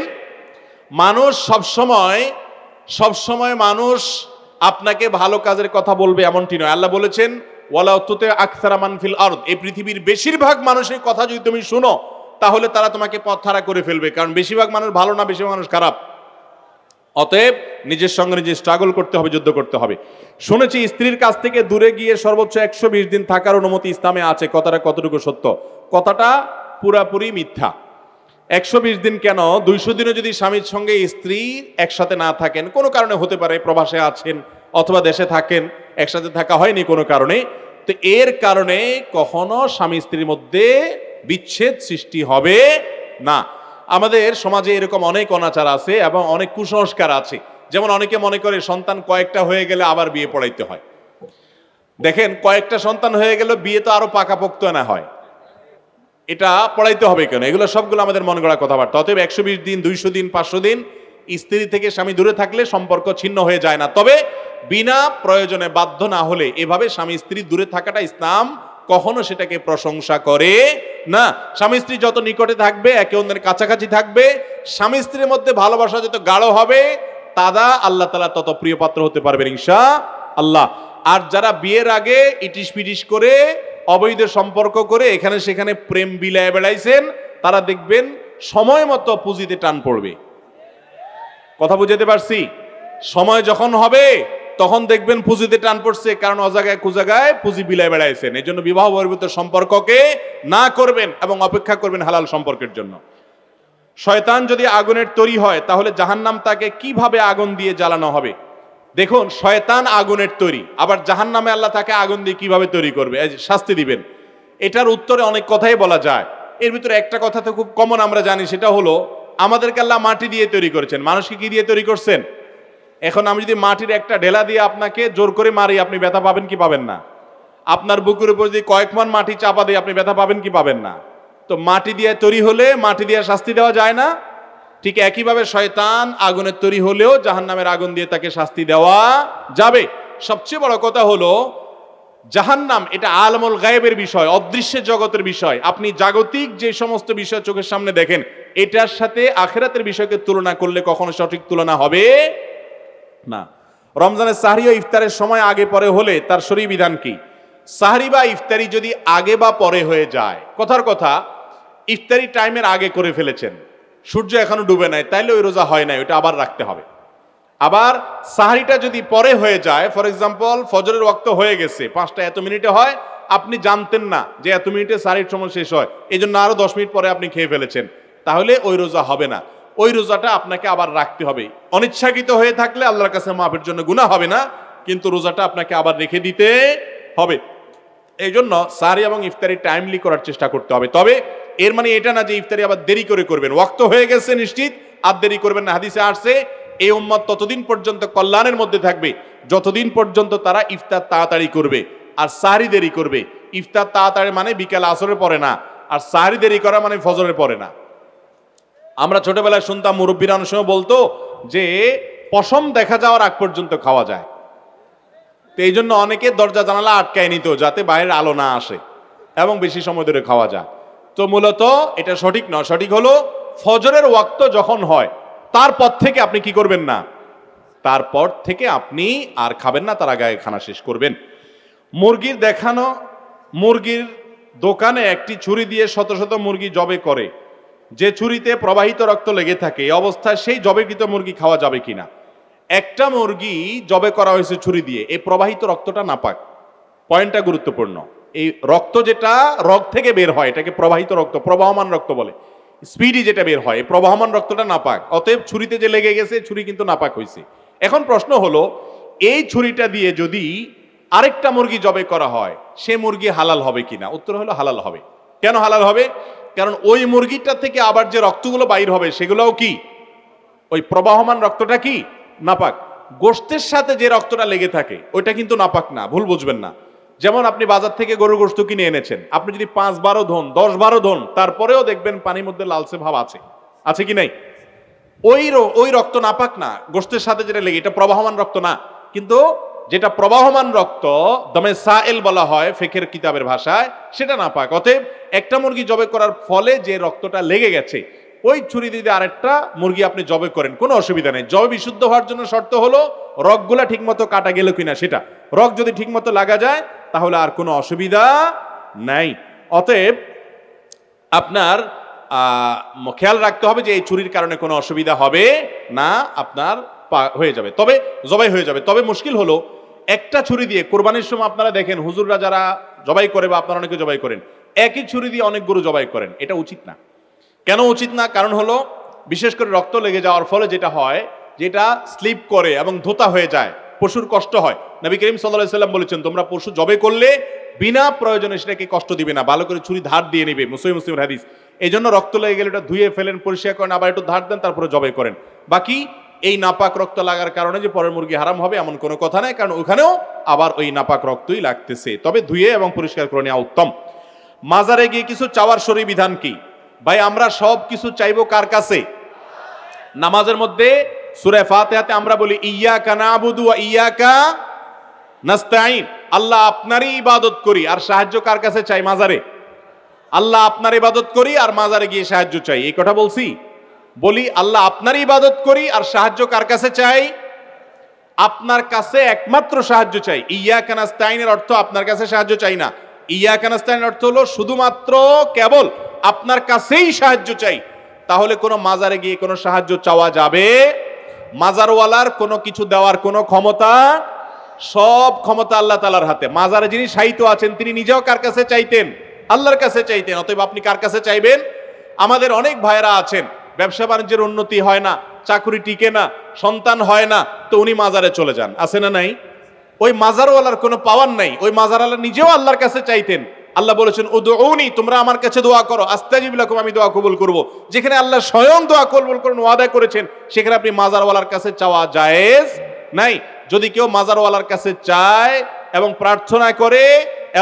[SPEAKER 1] মানুষ সবসময় মানুষ আপনাকে ভালো কাজের কথা বলবে এমনটি নয়। আল্লাহ বলেছেন, ওয়ালা তুতি আকসারা মান ফিল আরদ, এই পৃথিবীর বেশিরভাগ মানুষের কথা যদি তুমি শুনো, তাহলে তারা তোমাকে পথহারা করে ফেলবে, কারণ বেশিরভাগ মানুষ ভালো না, বেশিরভাগ মানুষ খারাপ। অতএব নিজের সঙ্গে নিজে স্ট্রাগল করতে হবে, যুদ্ধ করতে হবে। শুনেছি স্ত্রীর কাছ থেকে দূরে গিয়ে সর্বোচ্চ 120 দিন থাকার অনুমতি ইসলামে আছে। কথাটা কতটুকু সত্য? কথাটা পুরাপুরি মিথ্যা। 120 দিন কেন, 200 দিনও যদি স্বামীর সঙ্গে স্ত্রী একসাথে না থাকেন, কোনো কারণে হতে পারে, প্রবাসে আছেন অথবা দেশে থাকেন, একসাথে থাকা হয়নি কোনো কারণে, তো এর কারণে কখনো স্বামী স্ত্রীর মধ্যে বিচ্ছেদ সৃষ্টি হবে না। আমাদের সমাজে এরকম অনেক অনাচার আছে এবং অনেক কুসংস্কার আছে। যেমন অনেকে মনে করে সন্তান কয়েকটা হয়ে গেলে আবার বিয়ে পড়াইতে হয়। দেখেন, কয়েকটা সন্তান হয়ে গেলে বিয়ে তো আরো পাকাপোক্ত না হয়, এটা পড়াইতে হবে কেন? এগুলো সবগুলো আমাদের মন গড়া কথাবার্তা। অতএব 120 দিন, 200 দিন, 500 দিন স্ত্রী থেকে স্বামী দূরে থাকলে সম্পর্ক ছিন্ন হয়ে যায় না। তবে বিনা প্রয়োজনে বাধ্য না হলে এভাবে স্বামী স্ত্রী দূরে থাকাটা ইসলাম কখনো সেটাকে প্রশংসা করে না। স্বামী স্ত্রী যত নিকটে থাকবে, একে অন্যের কাছাকাছি থাকবে, স্বামী স্ত্রীর মধ্যে ভালোবাসা যত গাঢ় হবে, তারা আল্লাহ তাআলা তত প্রিয় পাত্র হতে পারবেন ইনশাআল্লাহ। আর যারা বিয়ের আগে ইটিস পিটিস করে, অবৈধ সম্পর্ক করে, এখানে সেখানে প্রেম বিলায় বেড়াইছেন, তারা দেখবেন সময় মতো পুঁজিতে টান পড়বে। কথা বুঝাতে পারছি? সময় যখন হবে তখন দেখবেন পুঁজিতে টান পড়ছে, কারণ অজাগায় কুজাগায় পুঁজি বিলায় বেড়াইছেন। এই জন্য বিবাহ বহির্ভূত সম্পর্ককে না করবেন এবং অপেক্ষা করবেন হালাল সম্পর্কের জন্য। শয়তান যদি আগুনের তৈরি হয়, তাহলে জাহান্নাম তাকে কিভাবে আগুন দিয়ে জ্বালানো হবে? দেখুন, শয়তান আগুনের তৈরি, আবার জাহান্নামে আল্লাহ তাকে আগুন দিয়ে কিভাবে তৈরি করবে, শাস্তি দিবেন? এটার উত্তরে অনেক কথাই বলা যায়। এর ভিতরে একটা কথা তো খুব কমন আমরা জানি, সেটা হলো আমাদেরকে আল্লাহ মাটি দিয়ে তৈরি করেছেন, মানুষকে কি দিয়ে তৈরি করছেন? এখন আমি যদি মাটির একটা ঢেলা দিয়ে আপনাকে জোর করে মারি, আপনি ব্যথা পাবেন কি পাবেন না? আপনার বুকের উপর যদি কয়েক মণ মাটি চাপা দিয়ে আপনি ব্যথা পাবেন কি পাবেন না? তো মাটি দিয়ে তৈরি হলে মাটি দিয়ে শাস্তি দেওয়া যায় না? ঠিক একইভাবে শয়তান আগুনের তৈরি হলেও জাহান্নামের আগুন দিয়ে তাকে শাস্তি দেওয়া যাবে। সবচেয়ে বড় কথা হলো, জাহান্নাম এটা আলমুল গায়েবের বিষয়, অদৃশ্য জগতের বিষয়। আপনি জাগতিক যে সমস্ত বিষয় চোখের সামনে দেখেন, এটার সাথে আখিরাতের বিষয়কে তুলনা করলে কখনো সঠিক তুলনা হবে না। রমজানের সাহরি ও ইফতারের সময় আগে পরে হলে তার শরীয়ী বিধান কি? সাহরি বা ইফতারি যদি আগে বা পরে হয়ে যায়, কথার কথা, ইফতারি টাইমের আগে করে ফেলেছেন, সূর্য এখনো ডুবে নাই, তাইলে ওই রোজা হয় নাই, ওটা আবার রাখতে হবে। আবার সাহরিটা যদি পরে হয়ে যায়, ফর এক্সাম্পল ফজরের ওয়াক্ত হয়ে গেছে, 5টা এত মিনিটে হয়, আপনি জানতেন না যে এত মিনিটে সাহরির সময় শেষ হয়, এই জন্য আরো 10 মিনিট পরে আপনি খেয়ে ফেলেছেন, তাহলে ওই রোজা হবে না। ওই রোজাটা আপনাকে আবার রাখতে হবে। অনিচ্ছাকৃত হয়ে থাকলে আল্লাহর কাছে মাফের জন্য গুনাহ হবে না, কিন্তু রোজাটা আপনাকে আবার রেখে দিতে হবে। এই জন্য সাহরি এবং ইফতারি টাইমলি করার চেষ্টা করতে হবে। তবে এর মানে এটা না যে ইফতারি আবার দেরি করে করবেন, ওয়াক্ত হয়ে গেছে নিশ্চিত, আর দেরি করবেন না। হাদিসে আসছে, এই উম্মত ততদিন পর্যন্ত কল্যাণের মধ্যে থাকবে যতদিন পর্যন্ত তারা ইফতার তাড়াতাড়ি করবে আর সাহরি দেরি করবে। ইফতার তাড়াতাড়ি মানে বিকেল আসরের পরে না, আর সাহরি দেরি করা মানে ফজরের পরে না। আমরা ছোটবেলায় শুনতাম, মুরব্বীরা অনেক সময় বলতো যে পশম দেখা যাওয়ার আগ পর্যন্ত খাওয়া যায়, তো এই জন্য অনেকে দরজা জানালা আটকায় নিত যাতে বাইরের আলো না আসে এবং বেশি সময় ধরে খাওয়া যায়। তো মূলত এটা সঠিক নয়। সঠিক হলো ফজরের ওয়াক্ত যখন হয় তারপর থেকে আপনি কি করবেন না, তারপর থেকে আপনি আর খাবেন না, তার আগে খানা শেষ করবেন। মুরগির দোকানে একটি ছুরি দিয়ে শত শত মুরগি জবে করে, যে ছুরিতে প্রবাহিত রক্ত লেগে থাকে, এই অবস্থায় সেই জবেকৃত মুরগি খাওয়া যাবে কিনা? একটা মুরগি জবে করা হয়েছে ছুরি দিয়ে, এই প্রবাহিত রক্তটা নাপাক। পয়েন্টটা গুরুত্বপূর্ণ। এই রক্ত যেটা রগ থেকে বের হয় এটাকে প্রবাহিত রক্ত, প্রবাহমান রক্ত বলে। স্পিডি যেটা বের হয়, এই প্রবাহমান রক্তটা নাপাক। অতএব ছুরিতে যে লেগে গেছে, ছুরি কিন্তু নাপাক হয়েছে। এখন প্রশ্ন হলো, এই ছুরিটা দিয়ে যদি আরেকটা মুরগি জবে করা হয়, সে মুরগি হালাল হবে কিনা? উত্তর হলো হালাল হবে। কেন হালাল হবে? কারণ ওই মুরগিটা থেকে আবার যে রক্তগুলো বাইর হবে সেগুলোও কি ওই প্রবাহমান রক্তটা কি নাপাক। গোশতের সাথে যে রক্তটা লেগে থাকে ওইটা কিন্তু নাপাক না, ভুল বুঝবেন না। যেমন আপনি বাজার থেকে গরুর গোশত কিনে এনেছেন, আপনি যদি 5-12 ধোন 10-12 ধোন তারপরেও দেখবেন পানির মধ্যে লালচে ভাব আছে, আছে কি নাই? ওই রক্ত নাপাক না, গোশতের সাথে যেটা লেগে, এটা প্রবাহমান রক্ত না। কিন্তু যেটা প্রবাহমান রক্ত দমে সাইল বলা হয় ফিকহের কিতাবের ভাষায়, সেটা নাপাক। অতএব একটা মুরগি জবে করার ফলে যে রক্তটা লেগে গেছে ওই ছুরি দিয়ে আরেকটা মুরগি আপনি জবে করেন, কোনো অসুবিধা নেই। জবে বিশুদ্ধ হওয়ার জন্য শর্ত হলো রগগুলা ঠিকমতো কাটা গেল কিনা সেটা। রগ যদি ঠিকমতো লাগা যায় তাহলে আর কোনো অসুবিধা নাই। অতএব আপনার খেয়াল রাখতে হবে যে এই ছুরির কারণে কোনো অসুবিধা হবে না, আপনার হয়ে যাবে, তবে জবাই হয়ে যাবে। তবে মুশকিল হলো একটা ছুরি দিয়ে কোরবানির সময় আপনারা দেখেন হুজুররা যারা জবাই করে বা আপনারা অনেকে জবাই করেন, একই ছুরি দিয়ে অনেক গরু জবাই করেন, এটা উচিত না। কেন উচিত না? কারণ হলো বিশেষ করে রক্ত লেগে যাওয়ার ফলে যেটা হয়, যেটা স্লিপ করে এবং ধোতা হয়ে যায়, পশুর কষ্ট হয়। নবী করিম সাল্লাল্লাহু আলাইহি সাল্লাম বলেছেন তোমরা পশু জবে করলে বিনা প্রয়োজনে সেটাকে কষ্ট দিবে না, ভালো করে ছুরি ধার দিয়ে নেবে, মুসলিমের হাদিস। এই জন্য রক্ত লেগে গেলে এটা ধুয়ে ফেলেন, পরিষ্কার করেন, আবার একটু ধার দেন, তারপরে জবে করেন। বাকি এই নাপাক রক্ত লাগার কারণে যে পরের মুরগি হারাম হবে এমন কোনো কথা নাই, কারণ ওখানেও আবার ওই নাপাক রক্তই লাগতেছে। তবে ধুয়ে এবং পরিষ্কার করে নেওয়া উত্তম। মাজারে গিয়ে কিছু চাওয়ার শরীর বিধান কি? ভাই আমরা সব কিছু চাইবো কার কাছে? নামাজের মধ্যে সূরা ফাতিহাতে আমরা বলি ইয়্যাকা না'বুদু ওয়া ইয়্যাকা নাস্তাঈন, আল্লাহ আপনারই ইবাদত করি আর সাহায্য কার কাছে চাই? মাজারে। আল্লাহ আপনার ইবাদত করি আর মাজারে গিয়ে সাহায্য চাই, এই কথা বলছি? বলি আল্লাহ আপনার ইবাদত করি আর সাহায্য কার কাছে চাই? আপনার কাছে একমাত্র সাহায্য চাই। ইয়্যাকা নাস্তাঈনের অর্থ আপনার কাছে সাহায্য চাই না। ইয়্যাকা নাস্তাঈনের অর্থ হলো শুধুমাত্র কেবল আপনার কাছেই সাহায্য চাই। তাহলে কোনো মাজারে গিয়ে কোনো সাহায্য চাওয়া যাবে? মাজারওয়ালার কোনো কিছু দেওয়ার কোনো ক্ষমতা, সব ক্ষমতা আল্লাহ তাআলার হাতে। মাজারে যিনি শায়িত আছেন তিনি নিজেও কার কাছে চাইতেন? আল্লাহর কাছে চাইতেন। অতএব আপনি কার কাছে চাইবেন? আমাদের অনেক ভাইরা আছেন ব্যবসা বাণিজ্যের উন্নতি হয় না, চাকরি টিকে না, সন্তান হয় না, তো উনি মাজারে চলে যান, আছে না নাই? ওই মাজারওয়ালার কোনো পাওয়ার নাই, ওই মাজারওয়ালা নিজেও আল্লাহর কাছে চাইতেন। আল্লাহ বলেছেন উদউনি, তোমরা আমার কাছে দোয়া করো, আস্তাজিব লাকুম, আমি দোয়া কবুল করব। যেখানে আল্লাহ স্বয়ং দোয়া কবুল করেন, ওয়াদা করেছেন, সেখানে আপনি মাজারওয়ালার কাছে চাওয়া জায়েজ নাই। যদি কেউ মাজারওয়ালার কাছে চায় এবং প্রার্থনা করে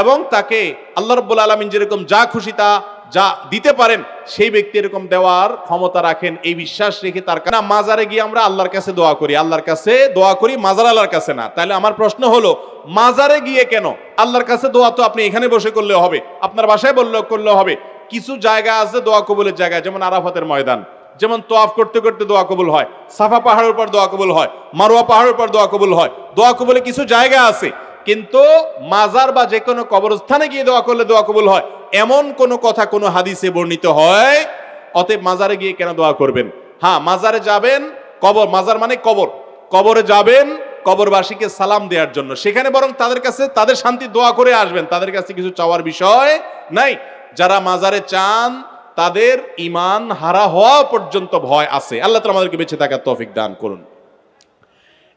[SPEAKER 1] এবং তাকে আল্লাহ রাব্বুল আলামিন যেরকম যা খুশি তা যা দিতে পারেন সেই ব্যক্তি এরকম দেওয়ার ক্ষমতা রাখেন, এই বিশ্বাস রেখে তার কাছে মাজারে গিয়ে আমরা আল্লাহর কাছে দোয়া করি, আল্লাহর কাছে দোয়া করি, মাজার আল্লাহর কাছে না। তাহলে আমার প্রশ্ন হলো মাজারে গিয়ে কেন? আল্লাহর কাছে দোয়া তো আপনি এখানে বসে করলেও হবে, আপনার বাসায় করলেও হবে। কিছু জায়গা আছে দোয়া কবুলের জায়গা, যেমন আরাফাতের ময়দান, যেমন তোয়াফ করতে করতে দোয়া কবুল হয়, সাফা পাহাড়ের উপর দোয়া কবুল হয়, মারওয়া পাহাড়ের উপর দোয়া কবুল হয়। দোয়া কবুলে কিছু জায়গা আছে, কিন্তু মাজার বা যে কোনো কবরস্থানে গিয়ে দোয়া করলে দোয়া কবুল হয় এমন কোন কথা কোন হাদিসে বর্ণিত হয়? অতএব মাজারে গিয়ে কেন দোয়া করবেন? হ্যাঁ, মাজারে যাবেন, কবর, মাজার মানে কবর, কবরে যাবেন কবরবাসীকে সালাম দেওয়ার জন্য, সেখানে বরং তাদের কাছে তাদের শান্তি দোয়া করে আসবেন, তাদের কাছে কিছু চাওয়ার বিষয় নাই। যারা মাজারে চান তাদের ঈমান হারা হওয়া পর্যন্ত ভয় আছে। আল্লাহ তাআলা আমাদেরকে বেঁচে থাকার তৌফিক দান করুন।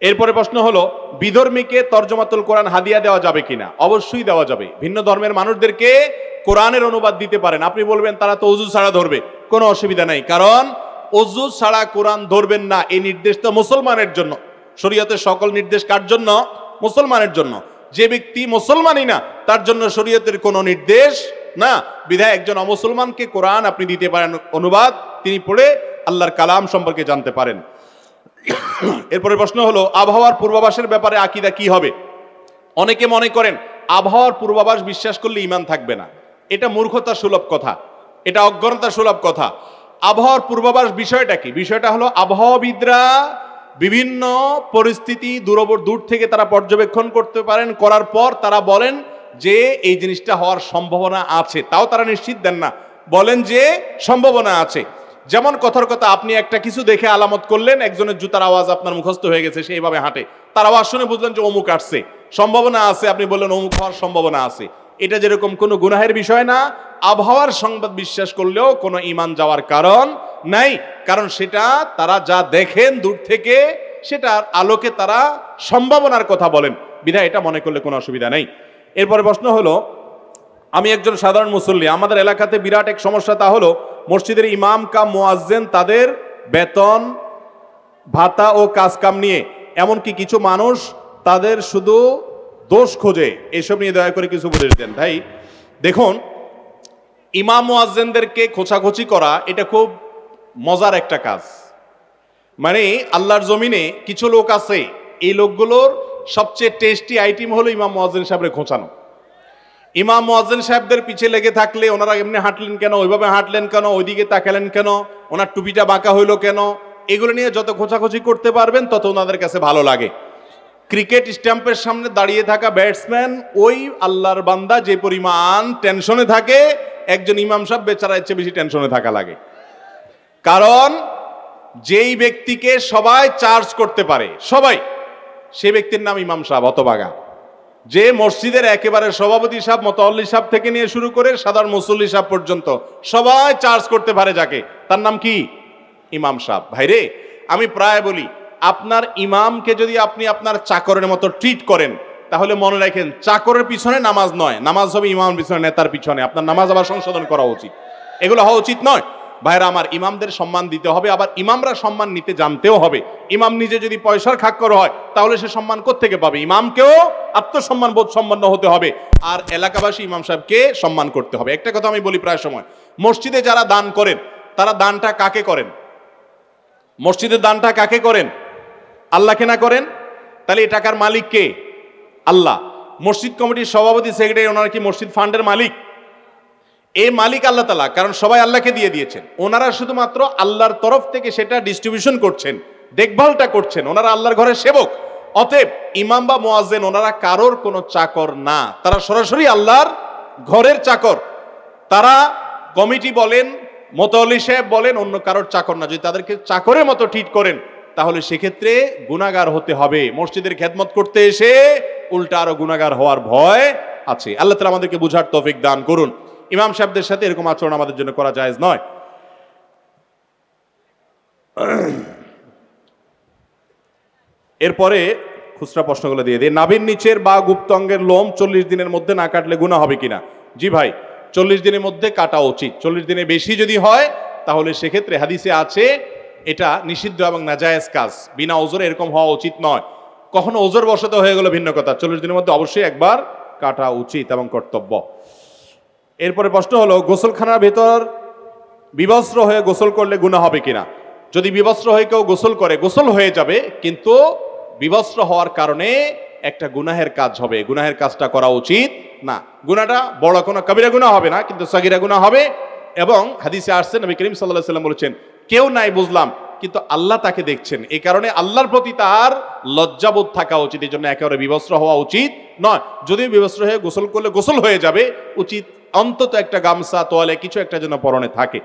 [SPEAKER 1] এরপরে প্রশ্ন হলো বিধর্মীকে তরজমাতুল কোরআন হাদিয়া দেওয়া যাবে কিনা? অবশ্যই দেওয়া যাবে। ভিন্ন ধর্মের মানুষদেরকে কোরআনের অনুবাদ দিতে পারেন। আপনি বলবেন তারা তো ওযু ছাড়া ধরবে, কোনো অসুবিধা নাই, কারণ ওযু ছাড়া কোরআন ধরবেন না এই নির্দেশ তো মুসলমানের জন্য। শরীয়তের সকল নির্দেশ কার জন্য? মুসলমানের জন্য। যে ব্যক্তি মুসলমানই না তার জন্য শরীয়তের কোনো নির্দেশ না। বিধায় একজন অমুসলমানকে কোরআন আপনি দিতে পারেন অনুবাদ, তিনি পড়ে আল্লাহর কালাম সম্পর্কে জানতে পারেন। এরপরে প্রশ্ন হলো আবহাওয়ার পূর্বাভাসের ব্যাপারে আকীদা কি হবে? অনেকে মনে করেন আবহাওয়ার পূর্বাভাস বিশ্বাস করলে ঈমান থাকবে না। এটা মূর্খতা সুলভ কথা, এটা অজ্ঞতা সুলভ কথা। আবহাওয়ার পূর্বাভাস বিষয়টা কি? বিষয়টা হলো আবহাওয়াবিদরা বিভিন্ন পরিস্থিতি দূর থেকে তারা পর্যবেক্ষণ করতে পারেন, করার পর তারা বলেন যে এই জিনিসটা হওয়ার সম্ভাবনা আছে, তাও তারা নিশ্চিত দেন না, বলেন যে সম্ভাবনা আছে। যেমন কথার কথা, আপনি একটা কিছু দেখে আলামত করলেন, একজনের জুতার আওয়াজ আপনার মুখস্থ হয়ে গেছে, সে এইভাবে হাঁটে, তার আওয়াজ শুনে বুঝলেন যে অমুক আসছে, সম্ভাবনা আছে, আপনি বললেন অমুক হওয়ার সম্ভাবনা আছে। এটা যেরকম কোনো গুনাহের বিষয় না, আবহাওয়ার সংবাদ বিশ্বাস করলেও কোনো ঈমান যাওয়ার কারণ নাই, কারণ সেটা তারা যা দেখেন দূর থেকে সেটার আলোকে তারা সম্ভাবনার কথা বলেন, বিধায় এটা মনে করলে কোনো অসুবিধা নেই। এরপরে প্রশ্ন হলো আমি একজন সাধারণ মুসল্লি, আমাদের এলাকাতে বিরাট এক সমস্যা, তা হলো মসজিদের ইমাম কাম মুয়াজ্জিন তাদের বেতন ভাতা ও কাজ কাম নিয়ে, এমনকি কিছু মানুষ তাদের শুধু দোষ খোঁজে। এসব নিয়ে দয়া করে কিছু উপদেশ দেন। ভাই দেখুন, ইমাম মুয়াজ্জিনদেরকে খোঁচাখুচি করা এটা খুব মজার একটা কাজ। মানে আল্লাহর জমিনে কিছু লোক আছে, এই লোকগুলোর সবচেয়ে টেস্টি আইটেম হলো ইমাম মুয়াজ্জিন সাহেবের খোঁচানো। ইমাম মুয়াজ্জিন সাহেবদের পিছে লেগে থাকলে ওনারা এমনি হাঁটলেন কেন, ওইভাবে হাঁটলেন কেন, ওইদিকে তাকালেন কেন, ওনার টুপিটা বাঁকা হইলো কেন, এগুলো নিয়ে যত খোঁচাখুচি করতে পারবেন তত ওনাদের কাছে ভালো লাগে। ক্রিকেট স্ট্যাম্পের সামনে দাঁড়িয়ে থাকা ব্যাটসম্যান ওই আল্লাহর বান্দা যে পরিমাণ টেনশনে থাকে, একজন ইমাম সাহেব বেচারা এর চেয়ে বেশি টেনশনে থাকা লাগে। কারণ যেই ব্যক্তিকে সবাই চার্জ করতে পারে, সবাই, সেই ব্যক্তির নাম ইমাম সাহেব হতভাগা। যে মসজিদের একেবারে সভাপতি সাহেব, মুতাওয়াল্লি সাহেব থেকে নিয়ে শুরু করে সাধারণ মুসল্লি সাহেব পর্যন্ত সবাই চার্জ করতে পারে যাকে, তার নাম কি? ইমাম সাহেব। ভাইরে, আমি প্রায় বলি, আপনার ইমামকে যদি আপনি আপনার চাকরের মতো ট্রিট করেন, তাহলে মনে রাখেন চাকরের পিছনে নামাজ নয়, নামাজ হবে ইমামের পিছনে, নেতার পিছনে। আপনার নামাজ আবার সংশোধন করা উচিত, এগুলো হওয়া উচিত নয়। ভাইরা আমার, ইমামদের সম্মান দিতে হবে, আবার ইমামরা সম্মান নিতে জানতেও হবে। ইমাম নিজে যদি পয়সার খাক্কর হয়, তাহলে সে সম্মান কোত্থেকে পাবে? ইমামকেও আত্মসম্মান বোধ সম্পন্ন হতে হবে, আর এলাকাবাসী ইমাম সাহেবকে সম্মান করতে হবে। একটা কথা আমি বলি প্রায় সময়, মসজিদে যারা দান করেন, তারা দানটা কাকে করেন? মসজিদের দানটা কাকে করেন? আল্লাহকে না করেন? তাহলে এই টাকার মালিক কে? আল্লাহ। মসজিদ কমিটির সভাপতি, সেক্রেটারি, ওনারা কি মসজিদ ফান্ডের মালিক? এই মালিক আল্লাহ তাআলা, কারণ সবাই আল্লাহকে দিয়ে দিয়েছেন। ওনারা শুধুমাত্র আল্লাহর তরফ থেকে সেটা ডিস্ট্রিবিউশন করছেন, দেখভালটা করছেন, ওনারা আল্লাহর ঘরের সেবক। অতএব ইমাম বা মুয়াজ্জিন ওনারা কারোর কোনো চাকর না, তারা সরাসরি আল্লাহর ঘরের চাকর। তারা কমিটি বলেন, মুতাওয়াল্লি সাহেব বলেন, অন্য কারোর চাকর না। যদি তাদেরকে চাকরের মতো ট্রিট করেন, তাহলে সেক্ষেত্রে গুনাহগার হতে হবে। মসজিদের খেদমত করতে এসে উল্টা আরো গুনাহগার হওয়ার ভয় আছে। আল্লাহ তাআলা আমাদেরকে বুঝার তৌফিক দান করুন। ইমাম সাহেবদের সাথে এরকম আচরণ আমাদের জন্য করা জায়েজ নয়। এরপরে খুচরা প্রশ্নগুলো দিয়ে দিই। নাভির নিচের বা গুপ্ত অঙ্গের লোম 40 দিনের মধ্যে না কাটলে গুনাহ হবে কিনা? জি ভাই, 40 দিনের মধ্যে কাটা উচিত। 40 দিনের বেশি যদি হয়, তাহলে সেক্ষেত্রে হাদিসে আছে এটা নিষিদ্ধ এবং নাজায়েজ কাজ। বিনা ওজরে এরকম হওয়া উচিত নয়। কখনো ওজর বশত হয়ে গেল ভিন্ন কথা, 40 দিনের মধ্যে অবশ্যই একবার কাটা উচিত এবং কর্তব্য। এরপরে প্রশ্ন হলো, গোসলখানার ভেতর বিবস্ত্র হয়ে গোসল করলে গুনাহ হবে কিনা? যদি বিবস্ত্র হয়ে কেউ গোসল করে, গোসল হয়ে যাবে, কিন্তু বিবস্ত্র হওয়ার কারণে একটা গুনাহের কাজ হবে, গুনাহের কাজটা করা উচিত না। গুনাহটা বড় কোনো কবিরা গুনাহ হবে না, কিন্তু সগীরা গুনাহ হবে। এবং হাদিসে আসছে, নবী করিম সাল্লাল্লাহু আলাইহি ওয়াসাল্লাম বলেছেন, কেউ নাই বুঝলাম, কিন্তু আল্লাহ তাকে দেখছেন, এই কারণে আল্লাহর প্রতি তার লজ্জাবোধ থাকা উচিত। এই জন্য একেবারে বিবস্ত্র হওয়া উচিত নয়। যদিও বিবস্ত্র হয়ে গোসল করলে গোসল হয়ে যাবে, উচিত অন্তত একটা গামছা, তোয়ালে কিছু একটা যেন পরনে থাকে।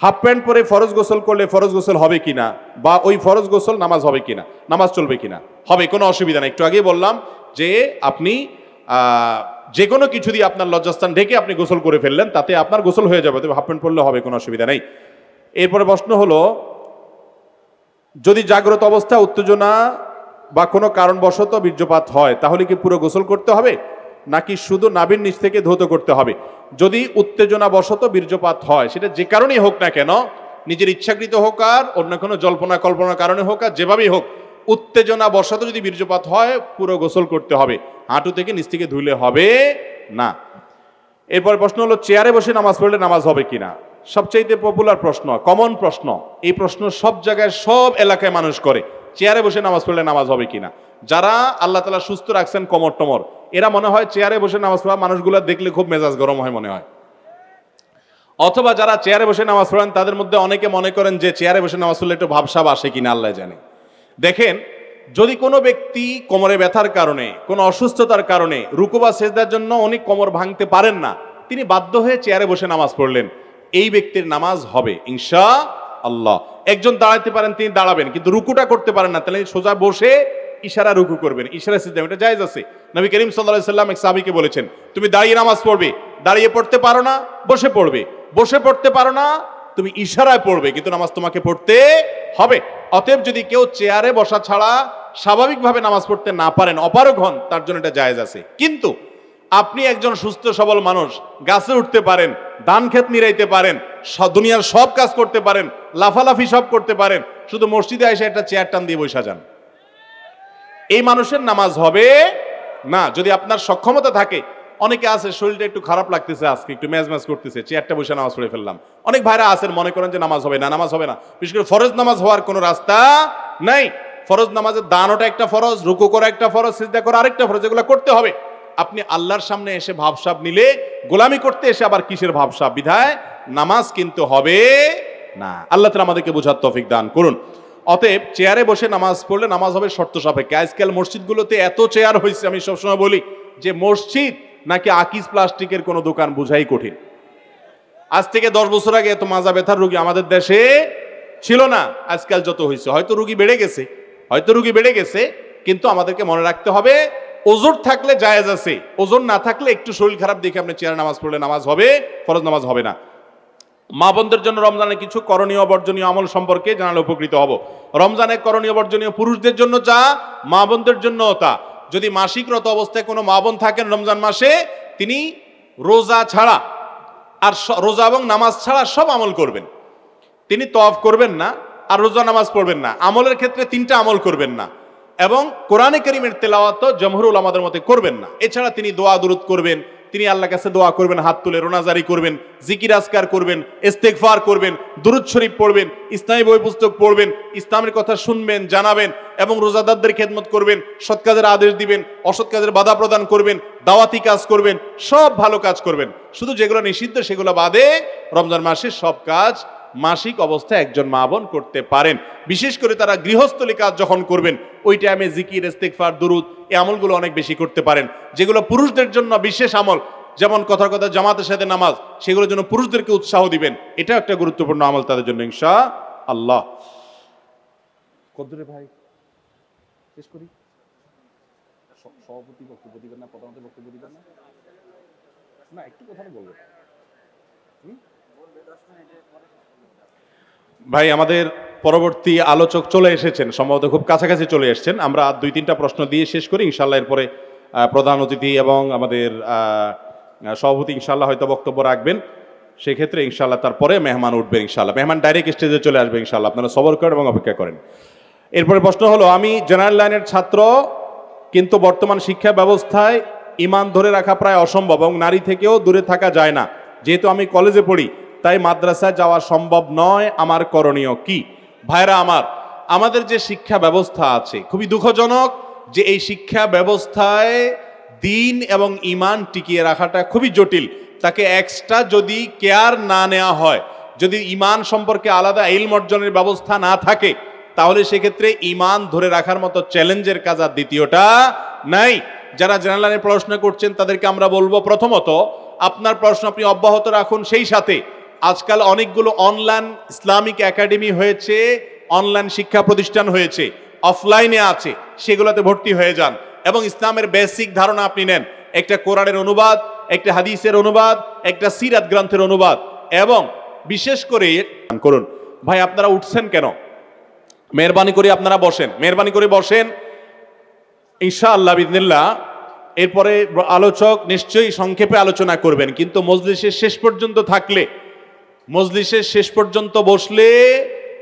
[SPEAKER 1] হাফ প্যান্ট পরে ফরজ গোসল করলে ফরজ গোসল হবে কিনা, বা ওই ফরজ গোসল নামাজ হবে কিনা, নামাজ চলবে কিনা? হবে, কোনো অসুবিধা নেই। একটু আগেই বললাম যে আপনি যে কোনো কিছু দিয়ে আপনার লজ্জাস্থান ঢেকে আপনি গোসল করে ফেললেন, তাতে আপনার গোসল হয়ে যাবে, তবে হাফ প্যান্ট পরলে হবে, কোনো অসুবিধা নেই। এরপরে প্রশ্ন হলো, যদি জাগ্রত অবস্থা উত্তেজনা বা কোনো কারণবশত বীর্যপাত হয়, তাহলে কি পুরো গোসল করতে হবে, নাকি শুধু নাভির নিচ থেকে ধৌত করতে হবে? যদি উত্তেজনা বশত বীর্যপাত হয়, সেটা যে কারণেই হোক না কেন, নিজের ইচ্ছাকৃত হোক আর অন্য কোনো জল্পনা কল্পনার কারণে হোক আর যেভাবেই হোক, উত্তেজনা বশত যদি বীর্যপাত হয়, পুরো গোসল করতে হবে, হাঁটু থেকে নিচ থেকে ধুলে হবে না। এরপর প্রশ্ন হলো, চেয়ারে বসে নামাজ পড়লে নামাজ হবে কিনা? সবচাইতে পপুলার প্রশ্ন, কমন প্রশ্ন। এই প্রশ্ন সব জায়গায় সব এলাকায় মানুষ করে, চেয়ারে বসে নামাজ পড়লে নামাজ হবে কিনা। যারা আল্লাহ তাআলা সুস্থ রাখছেন কমর টমর, এরা মনে হয় চেয়ারে বসে নামাজ পড়া মানুষগুলো দেখলে খুব মেজাজ গরম হয় মনে হয়। অথবা যারা চেয়ারে বসে নামাজ পড়েন, তাদের মধ্যে অনেকে মনে করেন যে চেয়ারে বসে নামাজ পড়লে একটু ভাবসাব আসে কিনা, আল্লাহ জানে। দেখেন, যদি কোনো ব্যক্তি কোমরে ব্যথার কারণে, কোনো অসুস্থতার কারণে রুকু বা সেজদার জন্য উনি কোমর ভাঙতে পারেন না, তিনি বাধ্য হয়ে চেয়ারে বসে নামাজ পড়লেন, এই ব্যক্তির নামাজ হবে ইনশাআল্লাহ। একজন দাঁড়াতে পারেন, তিনি দাঁড়াবেন, কিন্তু রুকুটা করতে পারেন না, তাহলে সোজা বসে ইশারা রুকু করবেন, ইশারা সিজদা, এটা জায়েজ আছে। নবী করিম সাল্লাল্লাহু আলাইহি ওয়াসাল্লাম এক সাহাবীকে বলেছেন, তুমি দাঁড়িয়ে নামাজ পড়বে, দাঁড়িয়ে পড়তে পারো না বসে পড়বে, বসে পড়তে পারো না তুমি ইশারায় পড়বে, কিন্তু নামাজ তোমাকে পড়তে হবে। অতএব যদি কেউ চেয়ারে বসা ছাড়া স্বাভাবিকভাবে নামাজ পড়তে না পারেন, অপারগ হন, তার জন্য এটা জায়েজ আছে। কিন্তু আপনি একজন সুস্থ সবল মানুষ, গাছে উঠতে পারেন, ধান ক্ষেত নিরাইতে পারেন, দুনিয়ার সব কাজ করতে পারেন, লাফালাফি সব করতে পারেন, শুধু মসজিদে এসে একটা চেয়ার টান দিয়ে বসে যান, এই মানুষের নামাজ হবে না। যদি আপনার সক্ষমতা থাকে, অনেকে আছে শরীরটা একটু খারাপ লাগতেছে, আজকে একটু ম্যাজ ম্যাজ করতেছে, চেয়ারটা বসে নামাজ পড়ে ফেললাম। অনেক ভাইরা আছেন মনে করেন যে নামাজ হবে না, নামাজ হবে না। বিশেষ করে ফরজ নামাজ হওয়ার কোনো রাস্তা নাই। ফরজ নামাজের দানটা একটা ফরজ, রুকু করা একটা ফরজ, সিজদা করা আরেকটা ফরজ, এগুলো করতে হবে। আপনি আল্লাহর সামনে এসে ভাবসাব নিলে, গোলামি করতে এসে আবার কিসের ভাবসাব, বিধায় নামাজ কিন্তু হবে না। আল্লাহ তাআলা আমাদেরকে বোঝার তৌফিক দান করুন। অতএব চেয়ারে বসে নামাজ পড়লে নামাজ হবে শর্ত সাপেক্ষে। আজকাল মসজিদগুলোতে এত চেয়ার হয়েছে, আমি সবসময় বলি যে মসজিদ নাকি আকিস প্লাস্টিকের কোনো দোকান বোঝাই কঠিন। আজ থেকে 10 বছর আগে এত মাজা ব্যথার রোগী আমাদের দেশে ছিল না। আজকাল যত হয়েছে, হয়তো রোগী বেড়ে গেছে, কিন্তু আমাদেরকে মনে রাখতে হবে ওজন থাকলে জায়েজ আছে, ওজন না থাকলে একটু শরীর খারাপ দেখে আপনি চেয়ারে নামাজ পড়লে নামাজ হবে, ফরজ নামাজ হবে না। মা বোনদের জন্য রমজানে কিছু করণীয় বর্জনীয় আমল সম্পর্কে জানালে উপকৃত হব। রমজানে করণীয় বর্জনীয় পুরুষদের জন্য যা, মা বোনদের জন্য তা। যদি মাসিকরত অবস্থায় কোনো মা বোন থাকেন রমজান মাসে, তিনি রোজা ছাড়া আর রোজা এবং নামাজ ছাড়া সব আমল করবেন। তিনি তওয়াফ করবেন না, আর রোজা নামাজ পড়বেন না। আমলের ক্ষেত্রে 3টা আমল করবেন না, এবং কোরআনে কারীমের তেলাওয়াত জমহুর উলামাদের মতে করবেন না। এছাড়া তিনি দোয়া দুরুদ করবেন, তিনি আল্লাহর কাছে দোয়া করবেন, হাত তুলে রোনাজারি করবেন, জিকির আজকার করবেন, ইস্তেগফার করবেন, দুরুদ শরীফ পড়বেন, ইসলামী বই পুস্তক পড়বেন, ইসলামের কথা শুনবেন, জানাবেন, এবং রোজাদারদের খেদমত করবেন, সৎ কাজের আদেশ দিবেন, অসৎ কাজের বাধা প্রদান করবেন, দাওয়াতি কাজ করবেন, সব ভালো কাজ করবেন। শুধু যেগুলো নিষিদ্ধ সেগুলো বাদে রমজান মাসে সব কাজ মাসিক অবস্থায় একজন মা বোন করতে পারেন। বিশেষ করে তারা গৃহস্থলী কাজ যখন করবেন, ওই টাইমে জিকির, ইস্তেগফার, দুরুদ, এই আমলগুলো অনেক বেশি করতে পারেন। যেগুলো পুরুষদের জন্য বিশেষ আমল, যেমন কথার কথা জামাতের সাথে নামাজ, সেগুলোর জন্য পুরুষদেরকে উৎসাহ দিবেন। এটা একটা গুরুত্বপূর্ণ আমল তাদের জন্য, ইনশাআল্লাহ। কদ্দুরে ভাই শেষ করি। সভাপতি বক্তব্য দিবেন না, প্রধানত বক্তব্য দিবেন না, না একটু কথা বলবেন ভাই। আমাদের পরবর্তী আলোচক চলে এসেছেন, সম্ভবত খুব কাছাকাছি চলে এসেছেন। আমরা 2-3টা প্রশ্ন দিয়ে শেষ করি ইনশাআল্লাহ। এরপরে প্রধান অতিথি এবং আমাদের সভাপতি ইনশাআল্লাহ হয়তো বক্তব্য রাখবেন। সেক্ষেত্রে ইনশাআল্লাহ তারপরে মেহমান উঠবেন, ইনশাআল্লাহ মেহমান ডাইরেক্ট স্টেজে চলে আসবে ইনশাআল্লাহ। আপনারা সবর করেন এবং অপেক্ষা করেন। এরপরে প্রশ্ন হলো, আমি জেনারেল লাইনের ছাত্র, কিন্তু বর্তমান শিক্ষা ব্যবস্থায় ঈমান ধরে রাখা প্রায় অসম্ভব এবং নারী থেকেও দূরে থাকা যায় না। যেহেতু আমি কলেজে পড়ি, তাই মাদ্রাসায় যাওয়া সম্ভব নয়, আমার করণীয় কি? ভাইরা আমার, আমাদের যে শিক্ষা ব্যবস্থা আছে, খুবই দুঃখজনক যে এই শিক্ষা ব্যবস্থায় দিন এবং ঈমান টিকিয়ে রাখাটা খুবই জটিল। তাকে এক্সট্রা যদি কেয়ার না নেওয়া হয়, যদি ঈমান সম্পর্কে আলাদা ইলম অর্জনের ব্যবস্থা না থাকে, তাহলে সেক্ষেত্রে ঈমান ধরে রাখার মতো চ্যালেঞ্জের কাজ আর দ্বিতীয়টা নাই। যারা জেনারেল লাইনে পড়াশোনা করছেন তাদেরকে আমরা বলবো, প্রথমত আপনার পড়াশোনা আপনি অব্যাহত রাখুন। সেই সাথে আজকাল অনেকগুলো অনলাইন ইসলামিক একাডেমি হয়েছে, অনলাইন শিক্ষা প্রতিষ্ঠান হয়েছে, অফলাইনে আছে, সেগুলোতে ভর্তি হয়ে যান এবং ইসলামের বেসিক ধারণা আপনি নেন। একটা কোরআনের অনুবাদ, একটা হাদিসের অনুবাদ, একটা সিরাত গ্রন্থের অনুবাদ, এবং বিশেষ করে করুন। ভাই আপনারা উঠছেন কেন? মেহরবানি করে আপনারা বসেন, মেহরবানি করে বসেন ইনশাআল্লাহ বিদিনিল্লাহ। এরপরে আলোচক নিশ্চয়ই সংক্ষেপে আলোচনা করবেন, কিন্তু মজলিসের শেষ পর্যন্ত থাকলে, মজলিসের শেষ পর্যন্ত বসলে,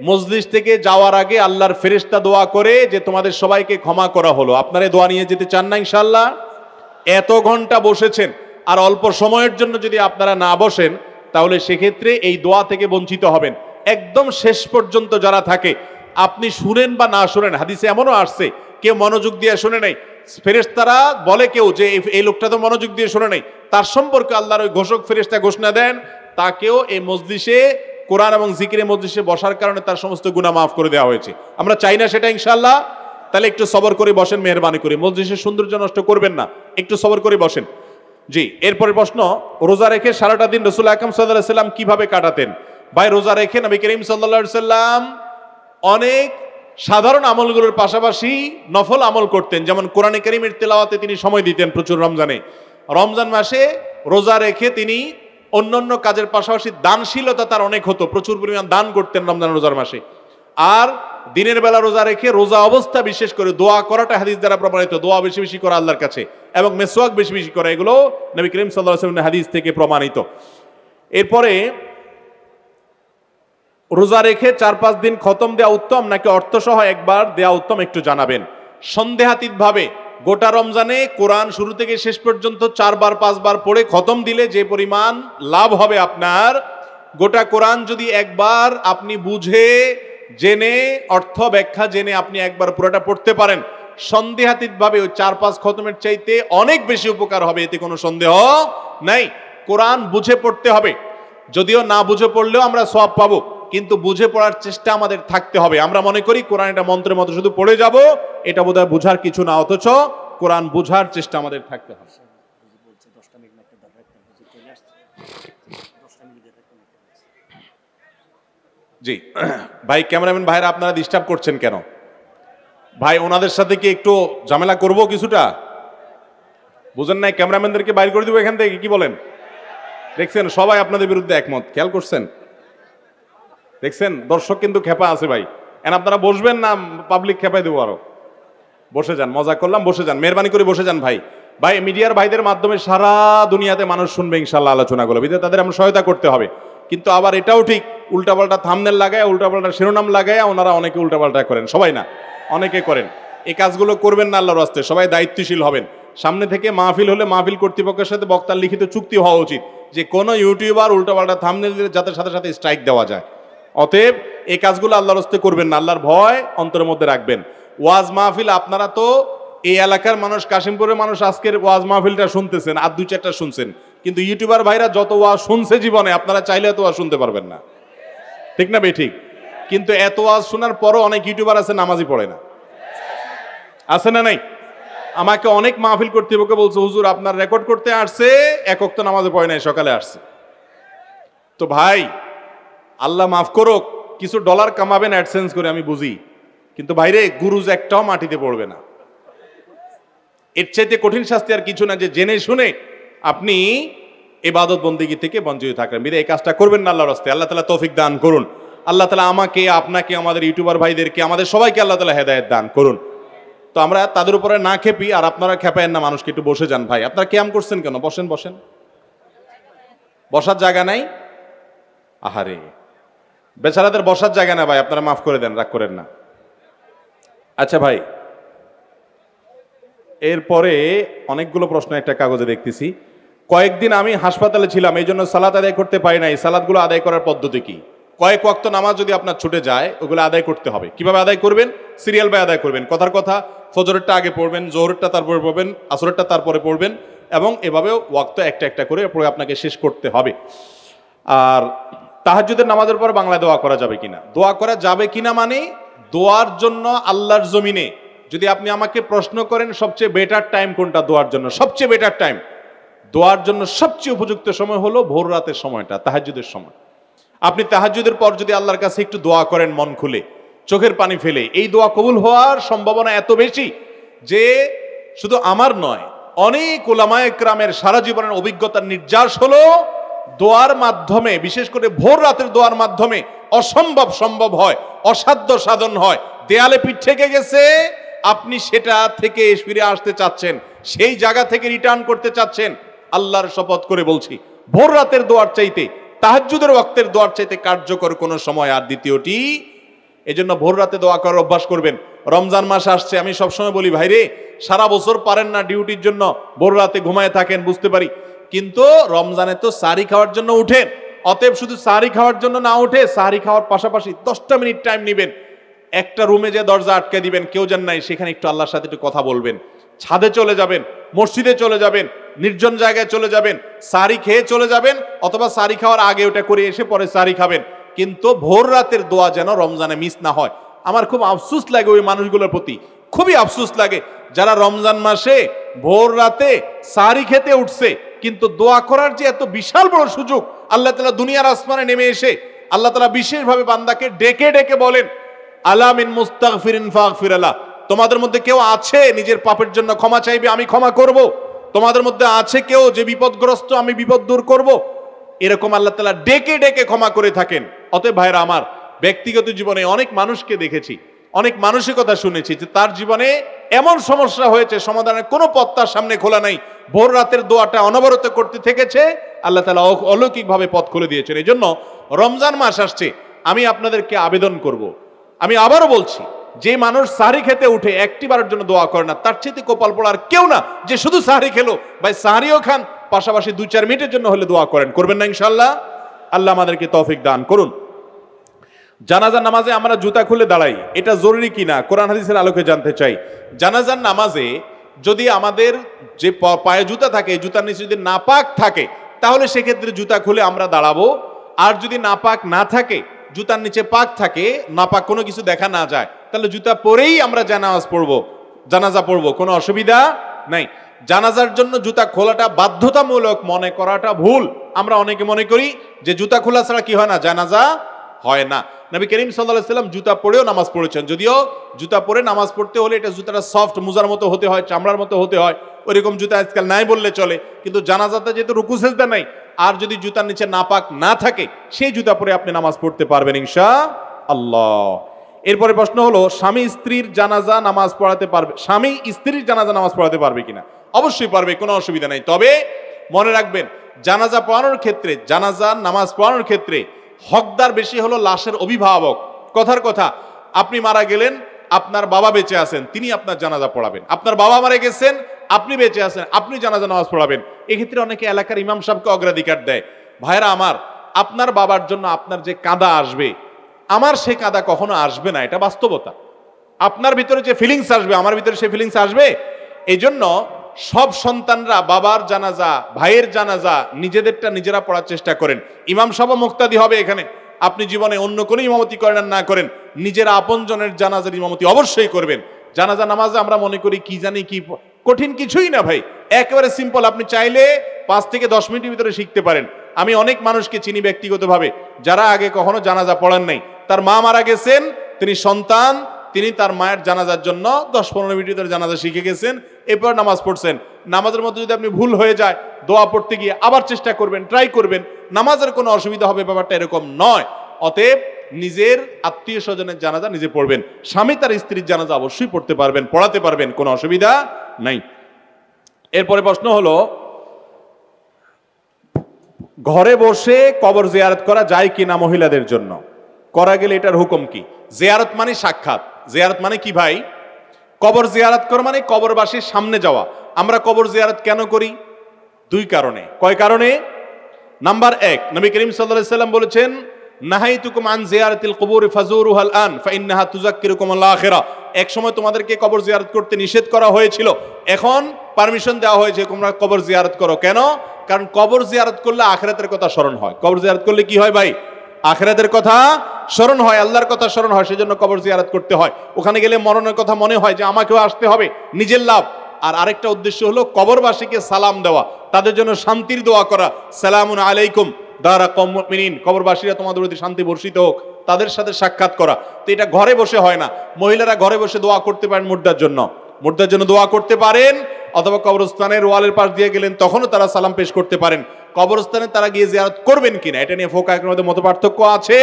[SPEAKER 1] মজলিস থেকে যাওয়ার আগে আল্লাহর ফেরেশতা দোয়া করে যে তোমাদের সবাইকে ক্ষমা করা হলো। আপনারা দোয়া নিয়ে যেতে চান না ইনশাআল্লাহ? এত ঘন্টা বসেছেন, আর অল্প সময়ের জন্য যদি আপনারা না বসেন, তাহলে সেক্ষেত্রে এই দোয়া থেকে বঞ্চিত হবেন। একদম শেষ পর্যন্ত যারা থাকে, আপনি শুনেন বা না শুনেন, হাদিসে এমনও আসছে কেউ মনোযোগ দিয়ে শুনে নাই, ফেরেশতারা বলে কেউ যে এই লোকটা তো মনোযোগ দিয়ে শুনে নাই, তার সম্পর্কে আল্লাহর ওই ঘোষক ফেরেশতা ঘোষণা দেন, তাকেও এই মজলিসে কোরআন এবং জিকিরের মজলিসে বসার কারণে তার সমস্ত গুনাহ মাফ করে দেওয়া হয়েছে। আমরা চাই না সেটা ইনশাআল্লাহ? তাহলে একটু সবর করে বসেন, মেহরবানি করে, মজলিসের সৌন্দর্য নষ্ট করবেন না, একটু সবর করে বসেন। জি, এরপরে প্রশ্ন, রোজা রেখে সারাটা দিন রাসূল আকরাম সাল্লাল্লাহু আলাইহি সাল্লাম কিভাবে কাটাতেন? ভাই রোজা রেখে নবী করিম সাল্লাল্লাহু আলাইহি সাল্লাম অনেক সাধারণ আমলগুলোর পাশাপাশি নফল আমল করতেন। যেমন কোরআনে কারীমের তেলাওয়াতে তিনি সময় দিতেন প্রচুর রমজানে। রমজান মাসে রোজা রেখে তিনি অন্যান্য কাজের পাশাপাশি দানশীলতা তার অনেক হতো, প্রচুর পরিমাণ দান করতেন রমজান রোজার মাসে। আর দিনের বেলা রোজা রেখে রোজা অবস্থা বিশেষ করে দোয়া করাটা হাদিস দ্বারা প্রমাণিত, দোয়া বেশি বেশি করা আল্লাহর কাছে এবং মেসওয়াক বেশি বেশি করা, এগুলো নবী করিম সাল্লাল্লাহু আলাইহি ওয়াসাল্লামের হাদিস থেকে প্রমাণিত। এরপরে রোজা রেখে 4-5 দিন খতম দেওয়া উত্তম নাকি অর্থসহ একবার দেওয়া উত্তম একটু জানাবেন। সন্দেহাতীত ভাবে গোটা রমজানে কোরআন শুরু থেকে শেষ পর্যন্ত 4-5 বার পড়ে খতম দিলে যে পরিমাণ লাভ হবে আপনার, গোটা কোরআন যদি একবার আপনি বুঝে জেনে অর্থ ব্যাখ্যা জেনে আপনি একবার পুরোটা পড়তে পারেন, সন্দেহাতীত ভাবে ওই 4-5 খতমের চাইতে অনেক বেশি উপকার হবে, এতে কোনো সন্দেহ নাই। কোরআন বুঝে পড়তে হবে, যদিও না বুঝে পড়লেও আমরা সওয়াব পাবো, কিন্তু বুঝে পড়ার চেষ্টা আমাদের থাকতে হবে। আমরা মনে করি কোরআন এটা মন্ত্রের মতো শুধু পড়ে যাব, এটা বোধহয় বুঝার কিছু না, অথচ কোরআন বুঝার চেষ্টা আমাদের থাকতে হবে। জি ভাই, ক্যামেরাম্যান ভাইরা আপনারা ডিস্টার্ব করছেন কেন ভাই? ওনাদের সাথে কি একটু ঝামেলা করব কিছুটা? বুঝেন নাই? ক্যামেরাম্যানদেরকে বাইর করে দিব এখান থেকে, কি বলেন? দেখছেন সবাই আপনাদের বিরুদ্ধে একমত, খেয়াল করছেন? দেখছেন দর্শক কিন্তু খেপা আছে ভাই। এখন আপনারা বসবেন না পাবলিক খেপাই দেবো আরো? বসে যান, মজা করলাম, বসে যান, মেহরবানি করে বসে যান ভাই। ভাই মিডিয়ার ভাইদের মাধ্যমে সারা দুনিয়াতে মানুষ শুনবে ইনশাল্লাহ আলোচনাগুলো, বিধায় তাদের আমরা সহায়তা করতে হবে। কিন্তু আবার এটাও ঠিক, উল্টাপাল্টা থাম্বনেল লাগায়, উল্টাপাল্টা শিরোনাম লাগায় ওনারা অনেকে উল্টাপাল্টা করেন, সবাই না অনেকে করেন। এই কাজগুলো করবেন না আল্লাহর রাস্তায়, সবাই দায়িত্বশীল হবেন। সামনে থেকে মাহফিল হলে মাহফিল কর্তৃপক্ষের সাথে বক্তার লিখিত চুক্তি হওয়া উচিত যে কোনো ইউটিউবার উল্টাপাল্টা থাম্বনেল দিলে যাতে সাথে সাথে স্ট্রাইক দেওয়া যায়। অতএব এই কাজগুলো আল্লাহর রাস্তায় করবেন না, আল্লাহর ভয় অন্তরের মধ্যে রাখবেন। ওয়াজ মাহফিল আপনারা তো এই এলাকার মানুষ, কাশিমপুরের মানুষ আজকের ওয়াজ মাহফিলটা শুনতেছেন, আর 2-4টা শুনছেন, কিন্তু ইউটিউবার ভাইরা যত ওয়াজ শুনছে জীবনে আপনারা চাইলে এত ওয়াজ শুনতে পারবেন না, ঠিক না বে ঠিক? কিন্তু এত ওয়াজ শোনার পরও অনেক ইউটিউবার আছে নামাজই পড়ে না, আছে না নাই? আমাকে অনেক মাহফিল কর্তৃপক্ষ বলছে হুজুর আপনার রেকর্ড করতে আসছে, এক ওয়াক্ত নামাজে পড়ে নাই, সকালে আসছে। তো ভাই আল্লাহ মাফ করুক, কিছু ডলার কামাবেন অ্যাডসেন্স করে আমি বুঝি, কিন্তু বাইরে গুরুজ একটাও মাটিতে পড়বে না। এর চাইতে কঠিন শাস্তি আর কিছু না, যে জেনে শুনে আপনি ইবাদত বন্দেগী থেকে বঞ্চিত থাকেন। বিধায় এই কাজটা করবেন না আল্লাহর রাস্তায়। আল্লাহ তাআলা তৌফিক দান করুন। আল্লাহ তাআলা আমাকে, আপনাকে, আমাদের ইউটিউবার ভাইদেরকে, আমাদের সবাইকে আল্লাহ তাআলা হেদায়েত দান করুন। তো আমরা তাদের উপরে না খেপি, আর আপনারা খেপায়েন না মানুষকে। একটু বসে যান ভাই, আপনারা ক্যাম করছেন কেন? বসেন বসেন, বসার জায়গা নাই? আহারে বেচারাদের বসার জায়গা না ভাই, আপনারা মাফ করে দেন, রাগ করেন না। আচ্ছা ভাই, এরপরে অনেকগুলো প্রশ্ন একটা কাগজে দেখতেছি। কয়েকদিন আমি হাসপাতালে ছিলাম, এই জন্য সালাত আদায় করতে পারি নাই, সালাতগুলো আদায় করার পদ্ধতি কি? কয়েক ওয়াক্ত নামাজ যদি আপনার ছুটে যায় ওগুলো আদায় করতে হবে। কিভাবে আদায় করবেন? সিরিয়াল বাই আদায় করবেন। কথার কথা, ফজরেরটা আগে পড়বেন, জোহরেরটা তারপরে পড়বেন, আসরেরটা তারপরে পড়বেন, এবং এভাবেও ওয়াক্ত একটা একটা করে পড়ে আপনাকে শেষ করতে হবে। আর তাহাজ্জুদের নামাজের পর বাংলায় দোয়া করা যাবে কিনা? দোয়া করা যাবে কিনা মানে দোয়ার জন্য আল্লাহর জমিনে যদি আপনি আমাকে প্রশ্ন করেন সবচেয়ে বেটার টাইম কোনটা দোয়ার জন্য, সবচেয়ে বেটার টাইম দোয়ার জন্য সবচেয়ে উপযুক্ত সময় হলো ভোর রাতের সময়টা, তাহাজ্জুদের সময়। আপনি তাহাজ্জুদের পর যদি আল্লাহর কাছে একটু দোয়া করেন মন খুলে, চোখের পানি ফেলে, এই দোয়া কবুল হওয়ার সম্ভাবনা এত বেশি যে শুধু আমার নয়, অনেক উলামায়ে কেরামের সারা জীবনের অভিজ্ঞতার নির্যাস হলো দোয়ার মাধ্যমে, বিশেষ করে ভোর রাতের দোয়ার মাধ্যমে অসম্ভব সম্ভব হয়, অসাধ্য সাধন হয়। দেয়ালে পিঠ থেকে গেছে, আপনি সেটা থেকে ফিরে আসতে চাচ্ছেন, সেই জায়গা থেকে রিটার্ন করতে চাচ্ছেন, আল্লাহর শপথ করে বলছি ভোর রাতের দোয়ার চাইতে, তাহাজ্জুদের ওয়াক্তের দোয়ার চাইতে কার্যকর কোনো সময় আর দ্বিতীয়টি। এজন্য ভোর রাতে দোয়া করার অভ্যাস করবেন। রমজান মাস আসছে, আমি সবসময় বলি ভাইরে, সারা বছর পারেন না ডিউটির জন্য ভোর রাতে ঘুমায় থাকেন, বুঝতে পারি, কিন্তু রমজানে তো সাহরি খাওয়ার জন্য উঠেন। অতএব শুধু সাহরি খাওয়ার জন্য না উঠে, সাহরি খাওয়ার পাশাপাশি 10টা মিনিট টাইম নেবেন, একটা রুমে যে দরজা আটকে দিবেন, কেউ যেন নাই, সেখানে একটু আল্লাহর সাথে একটু কথা বলবেন। ছাদে চলে যাবেন, মসজিদে চলে যাবেন, নির্জন জায়গায় চলে যাবেন, সাহরি খেয়ে চলে যাবেন, অথবা সাহরি খাওয়ার আগে ওটা করে এসে পরে সাহরি খাবেন। কিন্তু ভোর রাতের দোয়া যেন রমজানে মিস না হয়। আমার খুব আফসোস লাগে ওই মানুষগুলোর প্রতি, খুবই আফসোস লাগে যারা রমজান মাসে ভোর রাতে সাহরি খেতে উঠছে, কিন্তু দোয়া করার যে এত বিশাল বড় সুযোগ আল্লাহ তাআলা দুনিয়ার আসমানে নেমে এসে আল্লাহ তাআলা বিশেষভাবে বান্দাকে ডেকে ডেকে বলেন, আলা মিন মুস্তাগফিরিন ফাগফির লাহ, তোমাদের মধ্যে কেউ আছে নিজের পাপের জন্য ক্ষমা চাইবে, আমি ক্ষমা করব। তোমাদের মধ্যে আছে কেউ যে বিপদগ্রস্ত, আমি বিপদ দূর করব। এরকম আল্লাহ তাআলা ডেকে ডেকে ক্ষমা করে থাকেন। অতএব ভাইরা আমার, ব্যক্তিগত জীবনে অনেক মানুষকে দেখেছি অনেক মানসিকতা শুনেছি যে তার জীবনে এমন সমস্যা হয়েছে, সমাধানের কোনো পথ তার সামনে খোলা নাই, ভোর রাতের দোয়াটা অনবরত করতে থেকেছে, আল্লাহ তাআলা অলৌকিকভাবে পথ খুলে দিয়েছেন। এই জন্য রমজান মাস আসছে, আমি আপনাদেরকে আবেদন করব, আমি আবারও বলছি, যে মানুষ সাহরি খেতে উঠে একটিবারের জন্য দোয়া করে না, তার চেয়ে কপাল পোড়া আর কেউ না যে শুধু সাহরি খেলো। ভাই সাহরিও খান, পাশাপাশি 2-4 মিনিটের জন্য হলে দোয়া করেন, করবেন না ইনশাআল্লাহ? আল্লাহ আমাদেরকে তৌফিক দান করুন। জানাজার নামাজে আমরা জুতা খুলে দাঁড়াই, এটা জরুরি কিনা কোরআন হাদিসের আলোকে জানতে চাই। জানাজার নামাজে যদি আমাদের যে পায়ে জুতা থাকে, জুতার নিচে যদি নাপাক থাকে, তাহলে সেক্ষেত্রে জুতা খুলে আমরা দাঁড়াবো। আর যদি নাপাক না থাকে, জুতার নিচে পাক থাকে, নাপাক কোনো কিছু দেখা না যায়, তাহলে জুতা পরেই আমরা জানাজা পড়বো, কোনো অসুবিধা নাই। জানাজার জন্য জুতা খোলাটা বাধ্যতামূলক মনে করাটা ভুল। আমরা অনেকে মনে করি যে জুতা খোলা ছাড়া কি হয় না, জানাজা হয় না। নবী করিম সাল্লাল্লাহু আলাইহি ওয়াসাল্লাম জুতা পরেও নামাজ পড়েছেন, যদিও জুতা পরে নামাজ পড়তে হলে এটা জুতাটা সফট, মুজার মতো হতে হয়, চামড়ার মতো হতে হয়, ওইরকম জুতা আজকাল নাই বললে চলে। কিন্তু জানাজাতে যেহেতু রুকু সেজদা নাই, আর যদি জুতার নিচে নাপাক না থাকে, সেই জুতা পরে আপনি নামাজ পড়তে পারবেন ইনশাআল্লাহ। এরপরে প্রশ্ন হলো, স্বামী স্ত্রীর জানাজা নামাজ পড়াতে পারবে, স্বামী স্ত্রীর জানাজা নামাজ পড়াতে পারবে কিনা? অবশ্যই পারবে, কোনো অসুবিধা নাই। তবে মনে রাখবেন, জানাজা পড়ানোর ক্ষেত্রে, জানাজার নামাজ পড়ানোর ক্ষেত্রে হকদার বেশি হলো লাশের অভিভাবক। কথার কথা, আপনি মারা গেলেন, আপনার বাবা বেঁচে আছেন, তিনি আপনার জানাজা পড়াবেন। আপনার বাবা মারা গেছেন, আপনি বেঁচে আছেন, আপনি জানাজা নামাজ পড়াবেন। এক্ষেত্রে অনেকে এলাকার ইমাম সাহেবকে অগ্রাধিকার দেয়। ভাইরা আমার, আপনার বাবার জন্য আপনার যে কাঁদা আসবে, আমার সে কাঁদা কখনো আসবে না, এটা বাস্তবতা। আপনার ভিতরে যে ফিলিংস আসবে, আমার ভিতরে সে ফিলিংস আসবে। এই জন্য সব সন্তানরা বাবার জানাজা, ভাইয়ের জানাজা নিজেদেরটা নিজেরা পড়ার চেষ্টা করেন। ইমাম সাহেব মুক্তাদি হবে এখানে, আপনি জীবনে অন্য কোনো ইমামতি করেন আর না করেন, নিজেরা আপনজনের জানাজার ইমামতি অবশ্যই করবেন। জানাজা নামাজে আমরা মনে করি কি জানি কি কঠিন কিছুই না ভাই, একেবারে সিম্পল। আপনি চাইলে 5 থেকে 10 মিনিটের ভিতরে শিখতে পারেন। আমি অনেক মানুষকে চিনি ব্যক্তিগতভাবে, যারা আগে কখনো জানাজা পড়েন নাই, তার মা মারা গেছেন, তিনি সন্তান, তিনি তার মায়ের জানাজার জন্য 10-15 মিনিটের ভিতরে জানাজা শিখে গেছেন, এরপর নামাজ পড়ছেন। নামাজের মধ্যে যদি আপনি ভুল হয়ে যায়, দোয়া পড়তে গিয়ে আবার চেষ্টা করবেন, ট্রাই করবেন, নামাজের কোনো অসুবিধা হবে, ব্যাপারটা এরকম নয়। অতএব নিজের আত্মীয় স্বজনের জানাজা নিজে পড়বেন, স্বামী তার স্ত্রীর জানাজা অবশ্যই পড়তে পারবেন, পড়াতে পারবেন, কোনো অসুবিধা নাই। এরপরে প্রশ্ন হলো, ঘরে বসে কবর জিয়ারত করা যায় কিনা মহিলাদের জন্য? করা গেলে এটার হুকুম কি? জিয়ারত মানে সাক্ষাৎ, জিয়ারত মানে কি ভাই? কবর জিয়ারত করা মানে কবরবাসীর সামনে যাওয়া। আমরা কবর জিয়ারত কেন করি? 2 কারণে। কয় কারণে? নাম্বার 1, নবী করিম সাল্লাল্লাহু আলাইহি সাল্লাম বলেছেন, নাহাইতুকুম আন জিয়ারাতিল কুবুর ফাজুরুহাল আন ফাইন্নাহা তুযাক্কিরুকুম আল আখিরাহ। এক সময় তোমাদেরকে কবর জিয়ারত করতে নিষেধ করা হয়েছিল, এখন পারমিশন দেওয়া হয়েছে তোমরা কবর জিয়ারত করো। কেন? কারণ কবর জিয়ারত করলে আখিরাতের কথা স্মরণ হয়। কবর জিয়ারত করলে কি হয় ভাই? আখিরাতের কথা স্মরণ হয়, আল্লাহর কথা স্মরণ হয়, সেজন্য কবর জিয়ারত করতে হয়। ওখানে গেলে মরণের কথা মনে হয় যে আমাকেও আসতে হবে, নিজের লাভ। আর আরেকটা উদ্দেশ্য হলো কবরবাসীকে সালাম দেওয়া, তাদের জন্য শান্তির দোয়া করা, সালামুন আলাইকুম দারা কওমুল মুমিনিন, কবরবাসীরা তোমাদের প্রতি শান্তি বর্ষিত হোক, তাদের সাথে সাক্ষাৎ করা। তো এটা ঘরে বসে হয় না। মহিলারা ঘরে বসে দোয়া করতে পারেন মুর্দার জন্য, মুর্দার জন্য দোয়া করতে পারেন, অথবা কবরস্থানের ওয়ালের পাশ দিয়ে গেলেন তখনও তারা সালাম পেশ করতে পারেন। কবরস্থানে তারা গিয়ে জিয়ারত করবেন কিনা এটা নিয়ে ফুকাহাদের মধ্যে মতপার্থক্য আছে।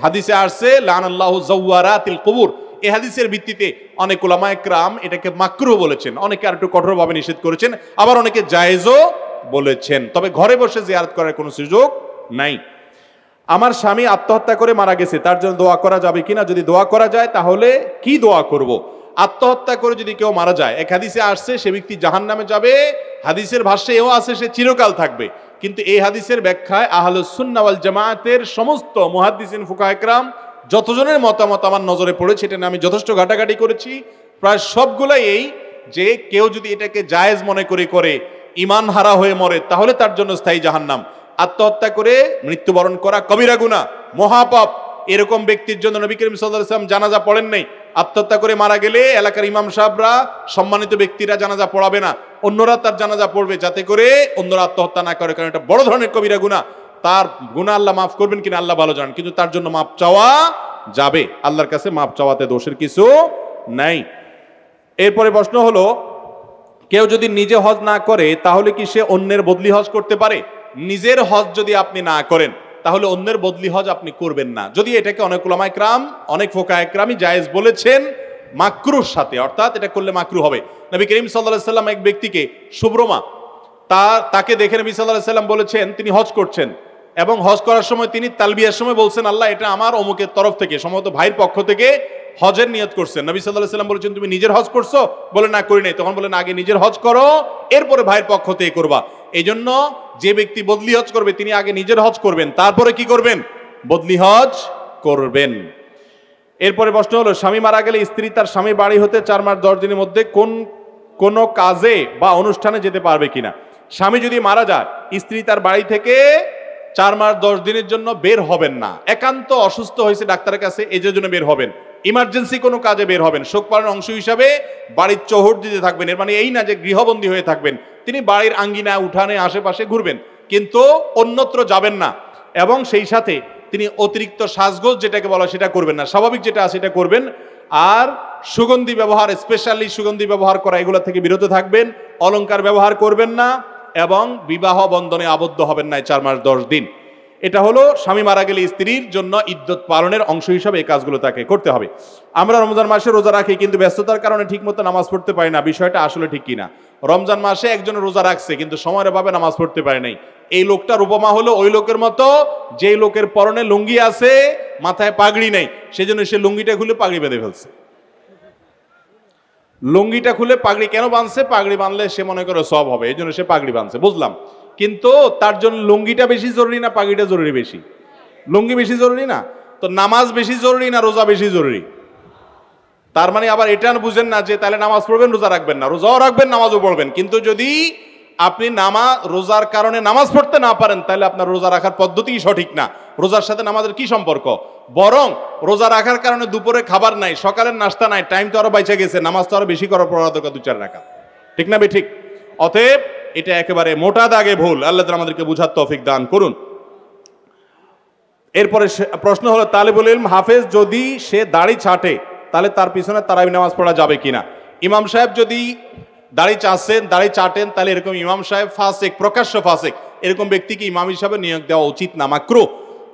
[SPEAKER 1] হাদিসে আসছে লানাল্লাহু যাওয়ারাতিল কুবুর, এই হাদিসের ভিত্তিতে অনেক উলামায়ে কেরাম এটাকে মাকরুহ বলেছেন, অনেকে আর একটু কঠোরভাবে নিষেধ করেছেন, আবার অনেকে জায়েজও বলেছেন। তবে ঘরে বসে জিয়ারত করার কোনো সুযোগ নাই। আমার স্বামী আত্মহত্যা করে মারা গেছে, তার জন্য দোয়া করা যাবে কিনা? যদি দোয়া করা যায় তাহলে কি দোয়া করব? আত্মহত্যা করে যদি কেউ মারা যায়, এক হাদিসে আসছে সে ব্যক্তি জাহান্নামে যাবে, হাদিসের ভাষ্যে এও আছে সে চিরকাল থাকবে। কিন্তু এই হাদিসের ব্যাখ্যায় আহলুস সুন্নাহ ওয়াল জামায়াতের সমস্ত মুহাদ্দিসিন ফুকাহা ইকরাম যতজনের মতামত আমার নজরে পড়েছে, এটা নিয়ে আমি যথেষ্ট ঘাটাঘাটি করেছি, প্রায় সবগুলাই এই যে কেউ যদি এটাকে জায়েজ মনে করে ঈমান হারা হয়ে মরে, তাহলে তার জন্য স্থায়ী জাহান্নাম। আত্মহত্যা করে মৃত্যুবরণ করা কবিরা গুনাহ, মহাপাপ। এরকম ব্যক্তির জন্য নবী করিম সাল্লাল্লাহু আলাইহি ওয়াসাল্লাম জানাজা পড়েন নাই। আত্মহত্যা করে মারা গেলে এলাকার ইমাম সাহেবরা, সম্মানিত ব্যক্তিরা জানাজা পড়াবে না, অন্যরা তার জানাজা পড়বে, যাতে করে অন্যরা আত্মহত্যা না করে, কারণ এটা বড় ধরনের কবিরা গুনাহ। তার গুনাহ আল্লাহ মাফ করবেন কিনা আল্লাহ ভালো জানেন, কিন্তু তার জন্য মাফ চাওয়া যাবে, আল্লাহর কাছে মাফ চাওয়াতে দোষের কিছু নাই। এরপরে প্রশ্ন হলো, কেউ যদি নিজে হজ না করে তাহলে কি সে অন্যের বদলি হজ করতে পারে? নিজের হজ যদি আপনি না করেন, তাহলে অন্যের বদলি হজ আপনি করবেন না। যদি এটাকে অনেক উলামা ইকরাম, অনেক ফোকাহ ইকরামই জায়েজ বলেছেন মাকরুর সাথে, অর্থাৎ এটা করলে মাকরু হবে। নবী করিম সাল্লাল্লাহু আলাইহি সাল্লাম এক ব্যক্তিকে, শুভ্রমা, তাকে দেখে নবী সাল্লাল্লাহু আলাইহি সাল্লাম বলেছেন, তিনি হজ করছেন এবং হজ করার সময় তিনি তালবিয়ার সময় বলছেন, আল্লাহ এটা আমার অমুকের তরফ থেকে, সম্ভবত ভাইয়ের পক্ষ থেকে হজের নিয়ত করছেন। নবী সাল্লাল্লাহু আলাইহি সাল্লাম বলেছেন, তুমি নিজের হজ করছো? বলে না, করি নাই। তখন বলেন, আগে নিজের হজ করো, এরপরে ভাইয়ের পক্ষ থেকে করবা। এই জন্য যে ব্যক্তি বদলি হজ করবে তিনি আগে নিজের হজ করবেন, তারপরে কি করবেন? বদলি হজ করবেন। এরপরে প্রশ্ন হলো, স্বামী মারা গেলে স্ত্রী তার স্বামী বাড়ি হতে 4 মাস 10 দিনের মধ্যে কোন কাজে বা অনুষ্ঠানে যেতে পারবে কিনা? স্বামী যদি মারা যায়, স্ত্রী তার বাড়ি থেকে 4 মাস 10 দিনের জন্য বের হবেন না। একান্ত অসুস্থ হয়েছে ডাক্তারের কাছে, এই জন্য বের হবেন। ইমার্জেন্সি কোনো কাজে বের হবেন, শোক পালনের অংশ হিসাবে বাড়ির চৌহদ দিতে থাকবেন। এর মানে এই না যে গৃহবন্দী হয়ে থাকবেন, তিনি বাড়ির আঙ্গিনা, উঠানে, আশেপাশে ঘুরবেন, কিন্তু অন্যত্র যাবেন না। এবং সেই সাথে তিনি অতিরিক্ত সাজগোজ যেটাকে বলা সেটা করবেন না, স্বাভাবিক যেটা আছে সেটা করবেন। আর সুগন্ধি ব্যবহার, স্পেশালি সুগন্ধি ব্যবহার করা, এগুলো থেকে বিরত থাকবেন। অলংকার ব্যবহার করবেন না এবং বিবাহ বন্ধনে আবদ্ধ হবেন না 4 মাস 10 দিন। এটা হলো স্বামী মারা গেলে স্ত্রীর জন্য ইদ্যত পালনের অংশ হিসাবে এই কাজগুলো তাকে করতে হবে। আমরা রমজান মাসে রোজা রাখি, কিন্তু ব্যস্ততার কারণে ঠিকমতো নামাজ পড়তে পারি না। বিষয়টা আসলে ঠিক কিনা? রমজান মাসে একজন রোজা রাখছে কিন্তু সময়ের অভাবে নামাজ পড়তে পারে নাই। এই লোকটার উপমা হলো ওই লোকের মতো, যে লোকের পরনে লুঙ্গি আছে, মাথায় পাগড়ি নেই, সেজন্য সে লুঙ্গিটা খুলে পাগড়ি বেঁধে ফেলছে। লুঙ্গিটা খুলে পাগড়ি কেন বাঁধছে? পাগড়ি বাঁধলে সে মনে করে সব হবে, এই জন্য সে পাগড়ি বাঁধছে, বুঝলাম। কিন্তু তার জন্য লুঙ্গিটা বেশি জরুরি না পাগড়িটা জরুরি বেশি? লুঙ্গি বেশি জরুরি না? তো নামাজ বেশি জরুরি না রোজা বেশি জরুরি? তার মানে আবার এটা বুঝেন না যে তাহলে নামাজ পড়বেন রোজা রাখবেন না। রোজাও রাখবেন, নামাজও পড়বেন, কিন্তু যদি আপনি রোজার কারণে নামাজ পড়তে না পারেন, তাহলে আপনার রোজা রাখার পদ্ধতিই সঠিক না। রোজার সাথে নামাজের কি সম্পর্ক? বরং রোজা রাখার কারণে দুপুরে খাবার নাই, সকালের নাস্তা নাই, টাইম তো আরো বাইচে গেছে, নামাজ তো আরো বেশি করার পড়া দরকার 2-4 রাকাত, ঠিক না? ঠিক। অতএব এটা একেবারে মোটা দাগে ভুল। আল্লাহ তাআলা আমাদেরকে বুঝার তৌফিক দান করুন। এরপরে প্রশ্ন হলো, তালিবুল ইলম হাফেজ যদি সে দাড়ি ছাটে, তাহলে তার পিছনে তারাবি নামাজ পড়া যাবে কিনা? ইমাম সাহেব যদি দাড়ি চাটেন, তাহলে এরকম ইমাম সাহেব ফাসিক, প্রকাশ্য ফাসিক, এরকম ব্যক্তিকে ইমাম হিসাবে নিয়োগ দেওয়া উচিত না, মাকরুহ।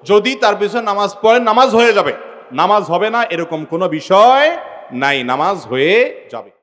[SPEAKER 1] যদি তার পিছনে নামাজ পড়েন, নামাজ হয়ে যাবে, নামাজ হবে না এরকম কোনো বিষয় নাই, নামাজ হয়ে যাবে।